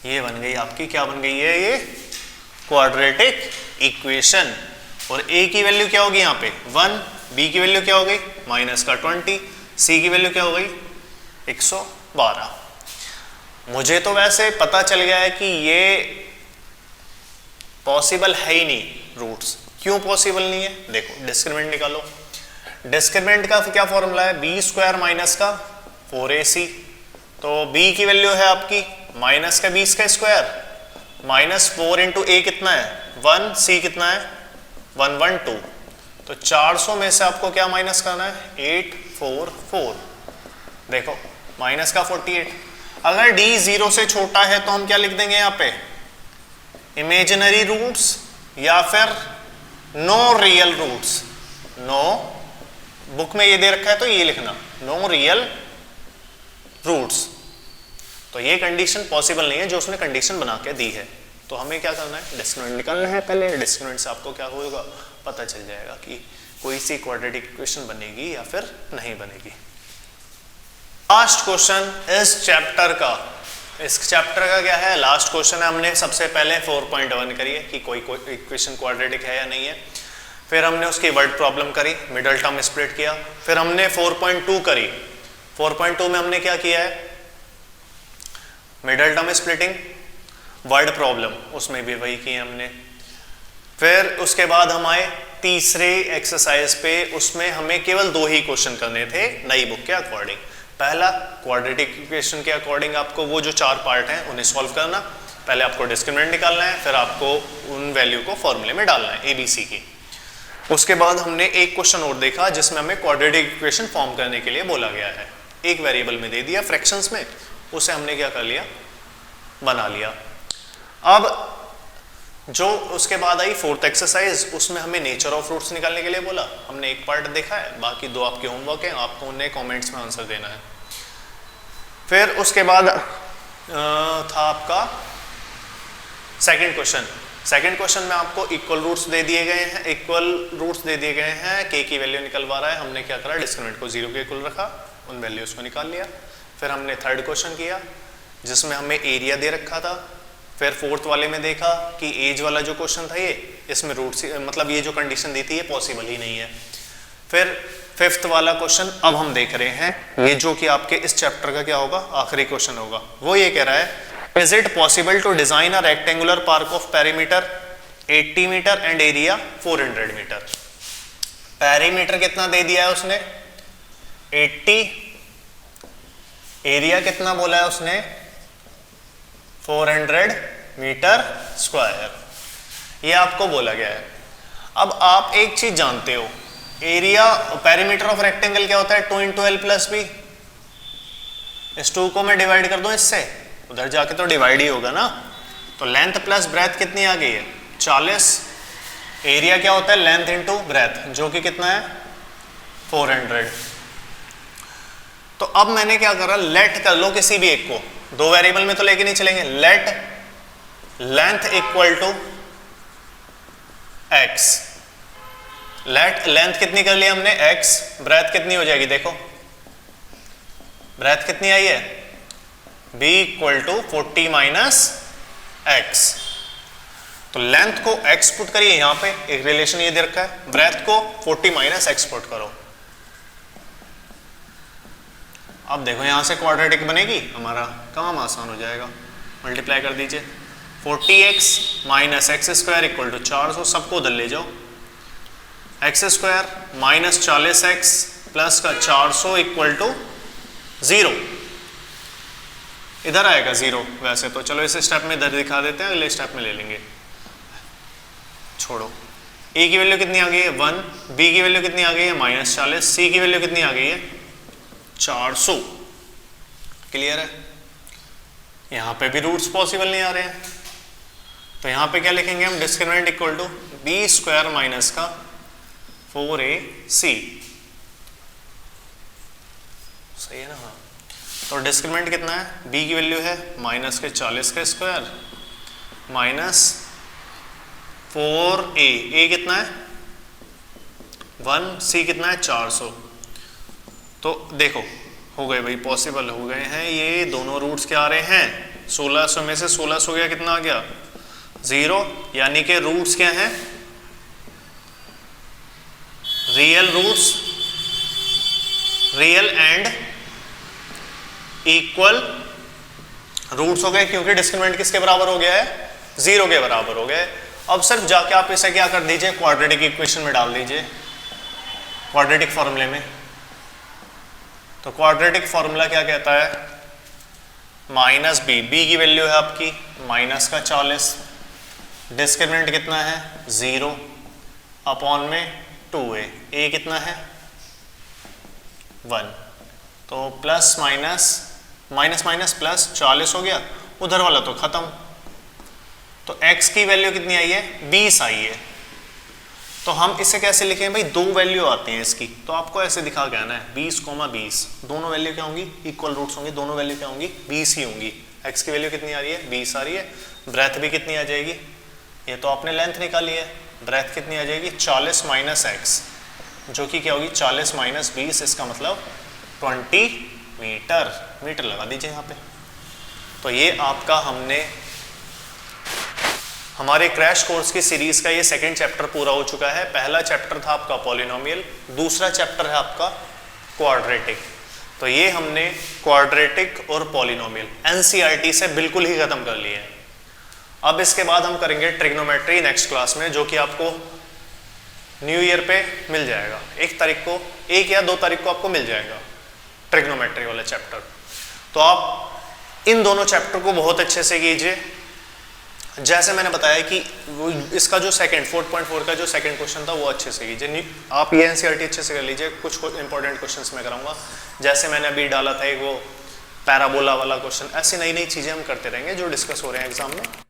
ये बन गई आपकी, क्या बन गई है ये क्वाड्रेटिक इक्वेशन। और a की वैल्यू क्या होगी यहाँ पे 1, b की वैल्यू क्या हो गई माइनस का 20, c की वैल्यू क्या हो गई 112। मुझे तो वैसे पता चल गया है कि ये पॉसिबल है ही नहीं रूट्स। क्यों पॉसिबल नहीं है, देखो डिस्क्रिमिनेंट निकालो। डिस्क्रिमिनेंट का क्या फॉर्मूला है, b² माइनस का 4ac। तो b की वैल्यू है आपकी माइनस का 20 का स्क्वायर माइनस 4 इंटू a कितना है 1, c कितना है 112। तो 400 में से आपको क्या माइनस करना है 844। देखो माइनस का 48। अगर d 0 से छोटा है तो हम क्या लिख देंगे यहाँ पे इमेजिनरी रूट्स या फिर no real roots. No, book में ये दे रखा है तो ये लिखना नो रियल रूट्स। तो ये कंडीशन पॉसिबल नहीं है जो उसने कंडीशन बना के दी है। तो हमें क्या करना है डिस्क्रिमिनेंट निकालना है। पहले डिस्क्रिमिनेंट से आपको क्या होगा पता चल जाएगा कि कोई सी क्वाड्रेटिक इक्वेशन बनेगी या फिर नहीं बनेगी। लास्ट क्वेश्चन इस चैप्टर का, इस चैप्टर का क्या है लास्ट क्वेश्चन है। हमने सबसे पहले 4.1 करी है कि कोई इक्वेशन क्वाड्रेटिक है या नहीं है। फिर हमने उसकी वर्ड प्रॉब्लम करी, मिडल टर्म स्प्लिट किया। फिर हमने 4.2 करी। 4.2 में हमने क्या किया है middle term splitting, word problem, उसमें भी वही किए हमने। फिर उसके बाद हम आए तीसरे एक्सरसाइज पे, उसमें हमें केवल 2 ही क्वेश्चन करने थे नई बुक के अकॉर्डिंग। पहला क्वाड्रेटिक इक्वेशन के अकॉर्डिंग आपको वो जो 4 पार्ट हैं उन्हें सॉल्व करना। पहले आपको डिस्क्रिमिनेंट निकालना है, फिर आपको उन वैल्यू को फॉर्मूले में डालना है ABC की। उसके बाद हमने एक क्वेश्चन और देखा जिसमें हमें क्वाड्रेटिक इक्वेशन फॉर्म करने के लिए बोला गया है। एक वेरिएबल में दे दिया फ्रैक्शंस में, उसे हमने क्या कर लिया बना लिया। अब जो उसके बाद आई 4th एक्सरसाइज, उसमें हमें नेचर ऑफ रूट्स निकालने के लिए बोला। हमने एक पार्ट देखा है, बाकी 2 आपके होमवर्क हैं, आपको उन्हें कमेंट्स में आंसर देना है। फिर उसके बाद था आपका सेकंड क्वेश्चन। सेकंड क्वेश्चन में आपको इक्वल रूट्स दे दिए गए हैं, k की वैल्यू निकलवा रहा है। हमने क्या करा डिस्क्रिमिनेंट को 0 के इक्वल रखा, उन वैल्यूज को निकाल लिया। फिर हमने थर्ड क्वेश्चन किया जिसमें हमें एरिया दे रखा था। फिर 4th वाले में देखा कि एज वाला जो क्वेश्चन था ये, इसमें रूट्स मतलब ये जो कंडीशन दी थी ये पॉसिबल ही नहीं है। फिर 5th वाला क्वेश्चन अब हम देख रहे हैं, ये जो कि आपके इस चैप्टर का क्या होगा आखिरी क्वेश्चन होगा। वो ये कह रहा है is it possible to design a rectangular park of perimeter 80 metre and area 400 metre. Perimeter कितना दे दिया है उसने 80, एरिया कितना बोला है उसने 400 मीटर स्क्वायर, ये आपको बोला गया है। अब आप एक चीज जानते हो, एरिया पेरीमीटर ऑफ रेक्टेंगल क्या होता है 2 × l + b। इस 2 को मैं डिवाइड कर दूं इससे उधर जाके तो डिवाइड ही होगा ना। तो लेंथ प्लस ब्रेथ कितनी आ गई है 40। एरिया क्या होता है लेंथ इंटू ब्रेथ, जो कि कितना है 400। तो अब मैंने क्या करा, लेट कर लो किसी भी एक को, दो वेरिएबल में तो लेके नहीं चलेंगे। Let length equal to x। Let length कितनी कर ली हमने x, ब्रेथ कितनी हो जाएगी देखो, ब्रेथ कितनी आई है b equal to 40 minus x। तो लेंथ को x पुट करिए, यहां पे एक रिलेशन ये दे रखा है, ब्रेथ को 40 माइनस x पुट करो। अब देखो यहां से क्वाड्रेटिक बनेगी, हमारा काम आसान हो जाएगा। मल्टीप्लाई कर दीजिए, 40x minus x square equal to 400, सबको उधर ले जाओ। X square minus 40x plus का 400 इक्वल टू 0। इधर आएगा 0 वैसे तो, चलो इस स्टेप में इधर दिखा देते हैं, अगले स्टेप में ले लेंगे। छोड़ो, a की वैल्यू कितनी आ गई है 1, b की वैल्यू कितनी आ गई है माइनस 40, c की वैल्यू कितनी आ गई है 400। क्लियर है? यहां पे भी रूट्स पॉसिबल नहीं आ रहे हैं, तो यहां पे क्या लिखेंगे हम, discriminant equal to b square minus का 4ac। सही है ना? हाँ, तो डिस्क्रिमिनेंट कितना है, b की वैल्यू है माइनस के 40 का स्क्वायर माइनस 4a, a कितना है 1, c कितना है 400। तो देखो हो गए भाई, पॉसिबल हो गए हैं ये दोनों रूट्स। क्या आ रहे हैं 1600 में से 1600 गया, कितना आ गया 0, यानी कि रूट्स क्या हैं real roots, real and equal roots हो गए, क्योंकि डिस्क्रिमिनेंट किसके बराबर हो गया है 0 के बराबर हो गए। अब सिर्फ जाके आप इसे क्या कर दीजिए, क्वाड्रेटिक इक्वेशन में डाल दीजिए, क्वाड्रेटिक फॉर्मूले में। तो क्वाड्रेटिक फॉर्मूला क्या कहता है, माइनस b, b की वैल्यू है आपकी माइनस का 40, डिस्क्रिमिनेंट कितना है 0 अपॉन में 2a, a कितना है 1। तो plus minus minus minus plus 40 हो गया, उधर वाला तो खत्म। तो x की वैल्यू कितनी आई है 20 आई है। तो हम इसे कैसे लिखें भाई, दो वैल्यू आती हैं इसकी, तो आपको ऐसे दिखा के आना है 20, 20, दोनों वैल्यू क्या होंगी इक्वल रूट्स होंगी, दोनों वैल्यू क्या होंगी 20 ही होंगी। x की वैल्यू कितनी आ रही है 20 आ रही है, ब्रेथ भी कितनी आ जाएगी, ये तो आपने लेंथ निकाली है, ब्रेथ कितनी आ जाएगी 40 माइनस एक्स, जो कि क्या होगी 40 माइनस 20, इसका मतलब 20 मीटर। मीटर लगा दीजिए यहाँ पे। तो ये आपका हमने हमारे क्रैश कोर्स की सीरीज का ये सेकंड चैप्टर पूरा हो चुका है। पहला चैप्टर था आपका पॉलिनोमियल, दूसरा चैप्टर है आपका क्वाड्रेटिक। तो ये हमने क्वाड्रेटिक और पॉलिनोमियल एनसीईआरटी से बिल्कुल ही खत्म कर लिए हैं। अब इसके बाद हम करेंगे ट्रिग्नोमेट्री नेक्स्ट क्लास में, जो कि आपको न्यू ईयर पे मिल जाएगा, 1 तारीख को, 1 या 2 तारीख को आपको मिल जाएगा ट्रिग्नोमेट्री वाला चैप्टर। तो आप इन दोनों चैप्टर को बहुत अच्छे से कीजिए। जैसे मैंने बताया कि इसका जो सेकंड 4.4 का जो सेकंड क्वेश्चन था वो अच्छे से कीजिए। आप ये एनसीईआरटी अच्छे से कर लीजिए। कुछ इंपॉर्टेंट क्वेश्चंस मैं कराऊंगा, जैसे मैंने अभी डाला था एक वो पैराबोला वाला क्वेश्चन। ऐसी नई नई चीज़ें हम करते रहेंगे जो डिस्कस हो रहे हैं एग्जाम में।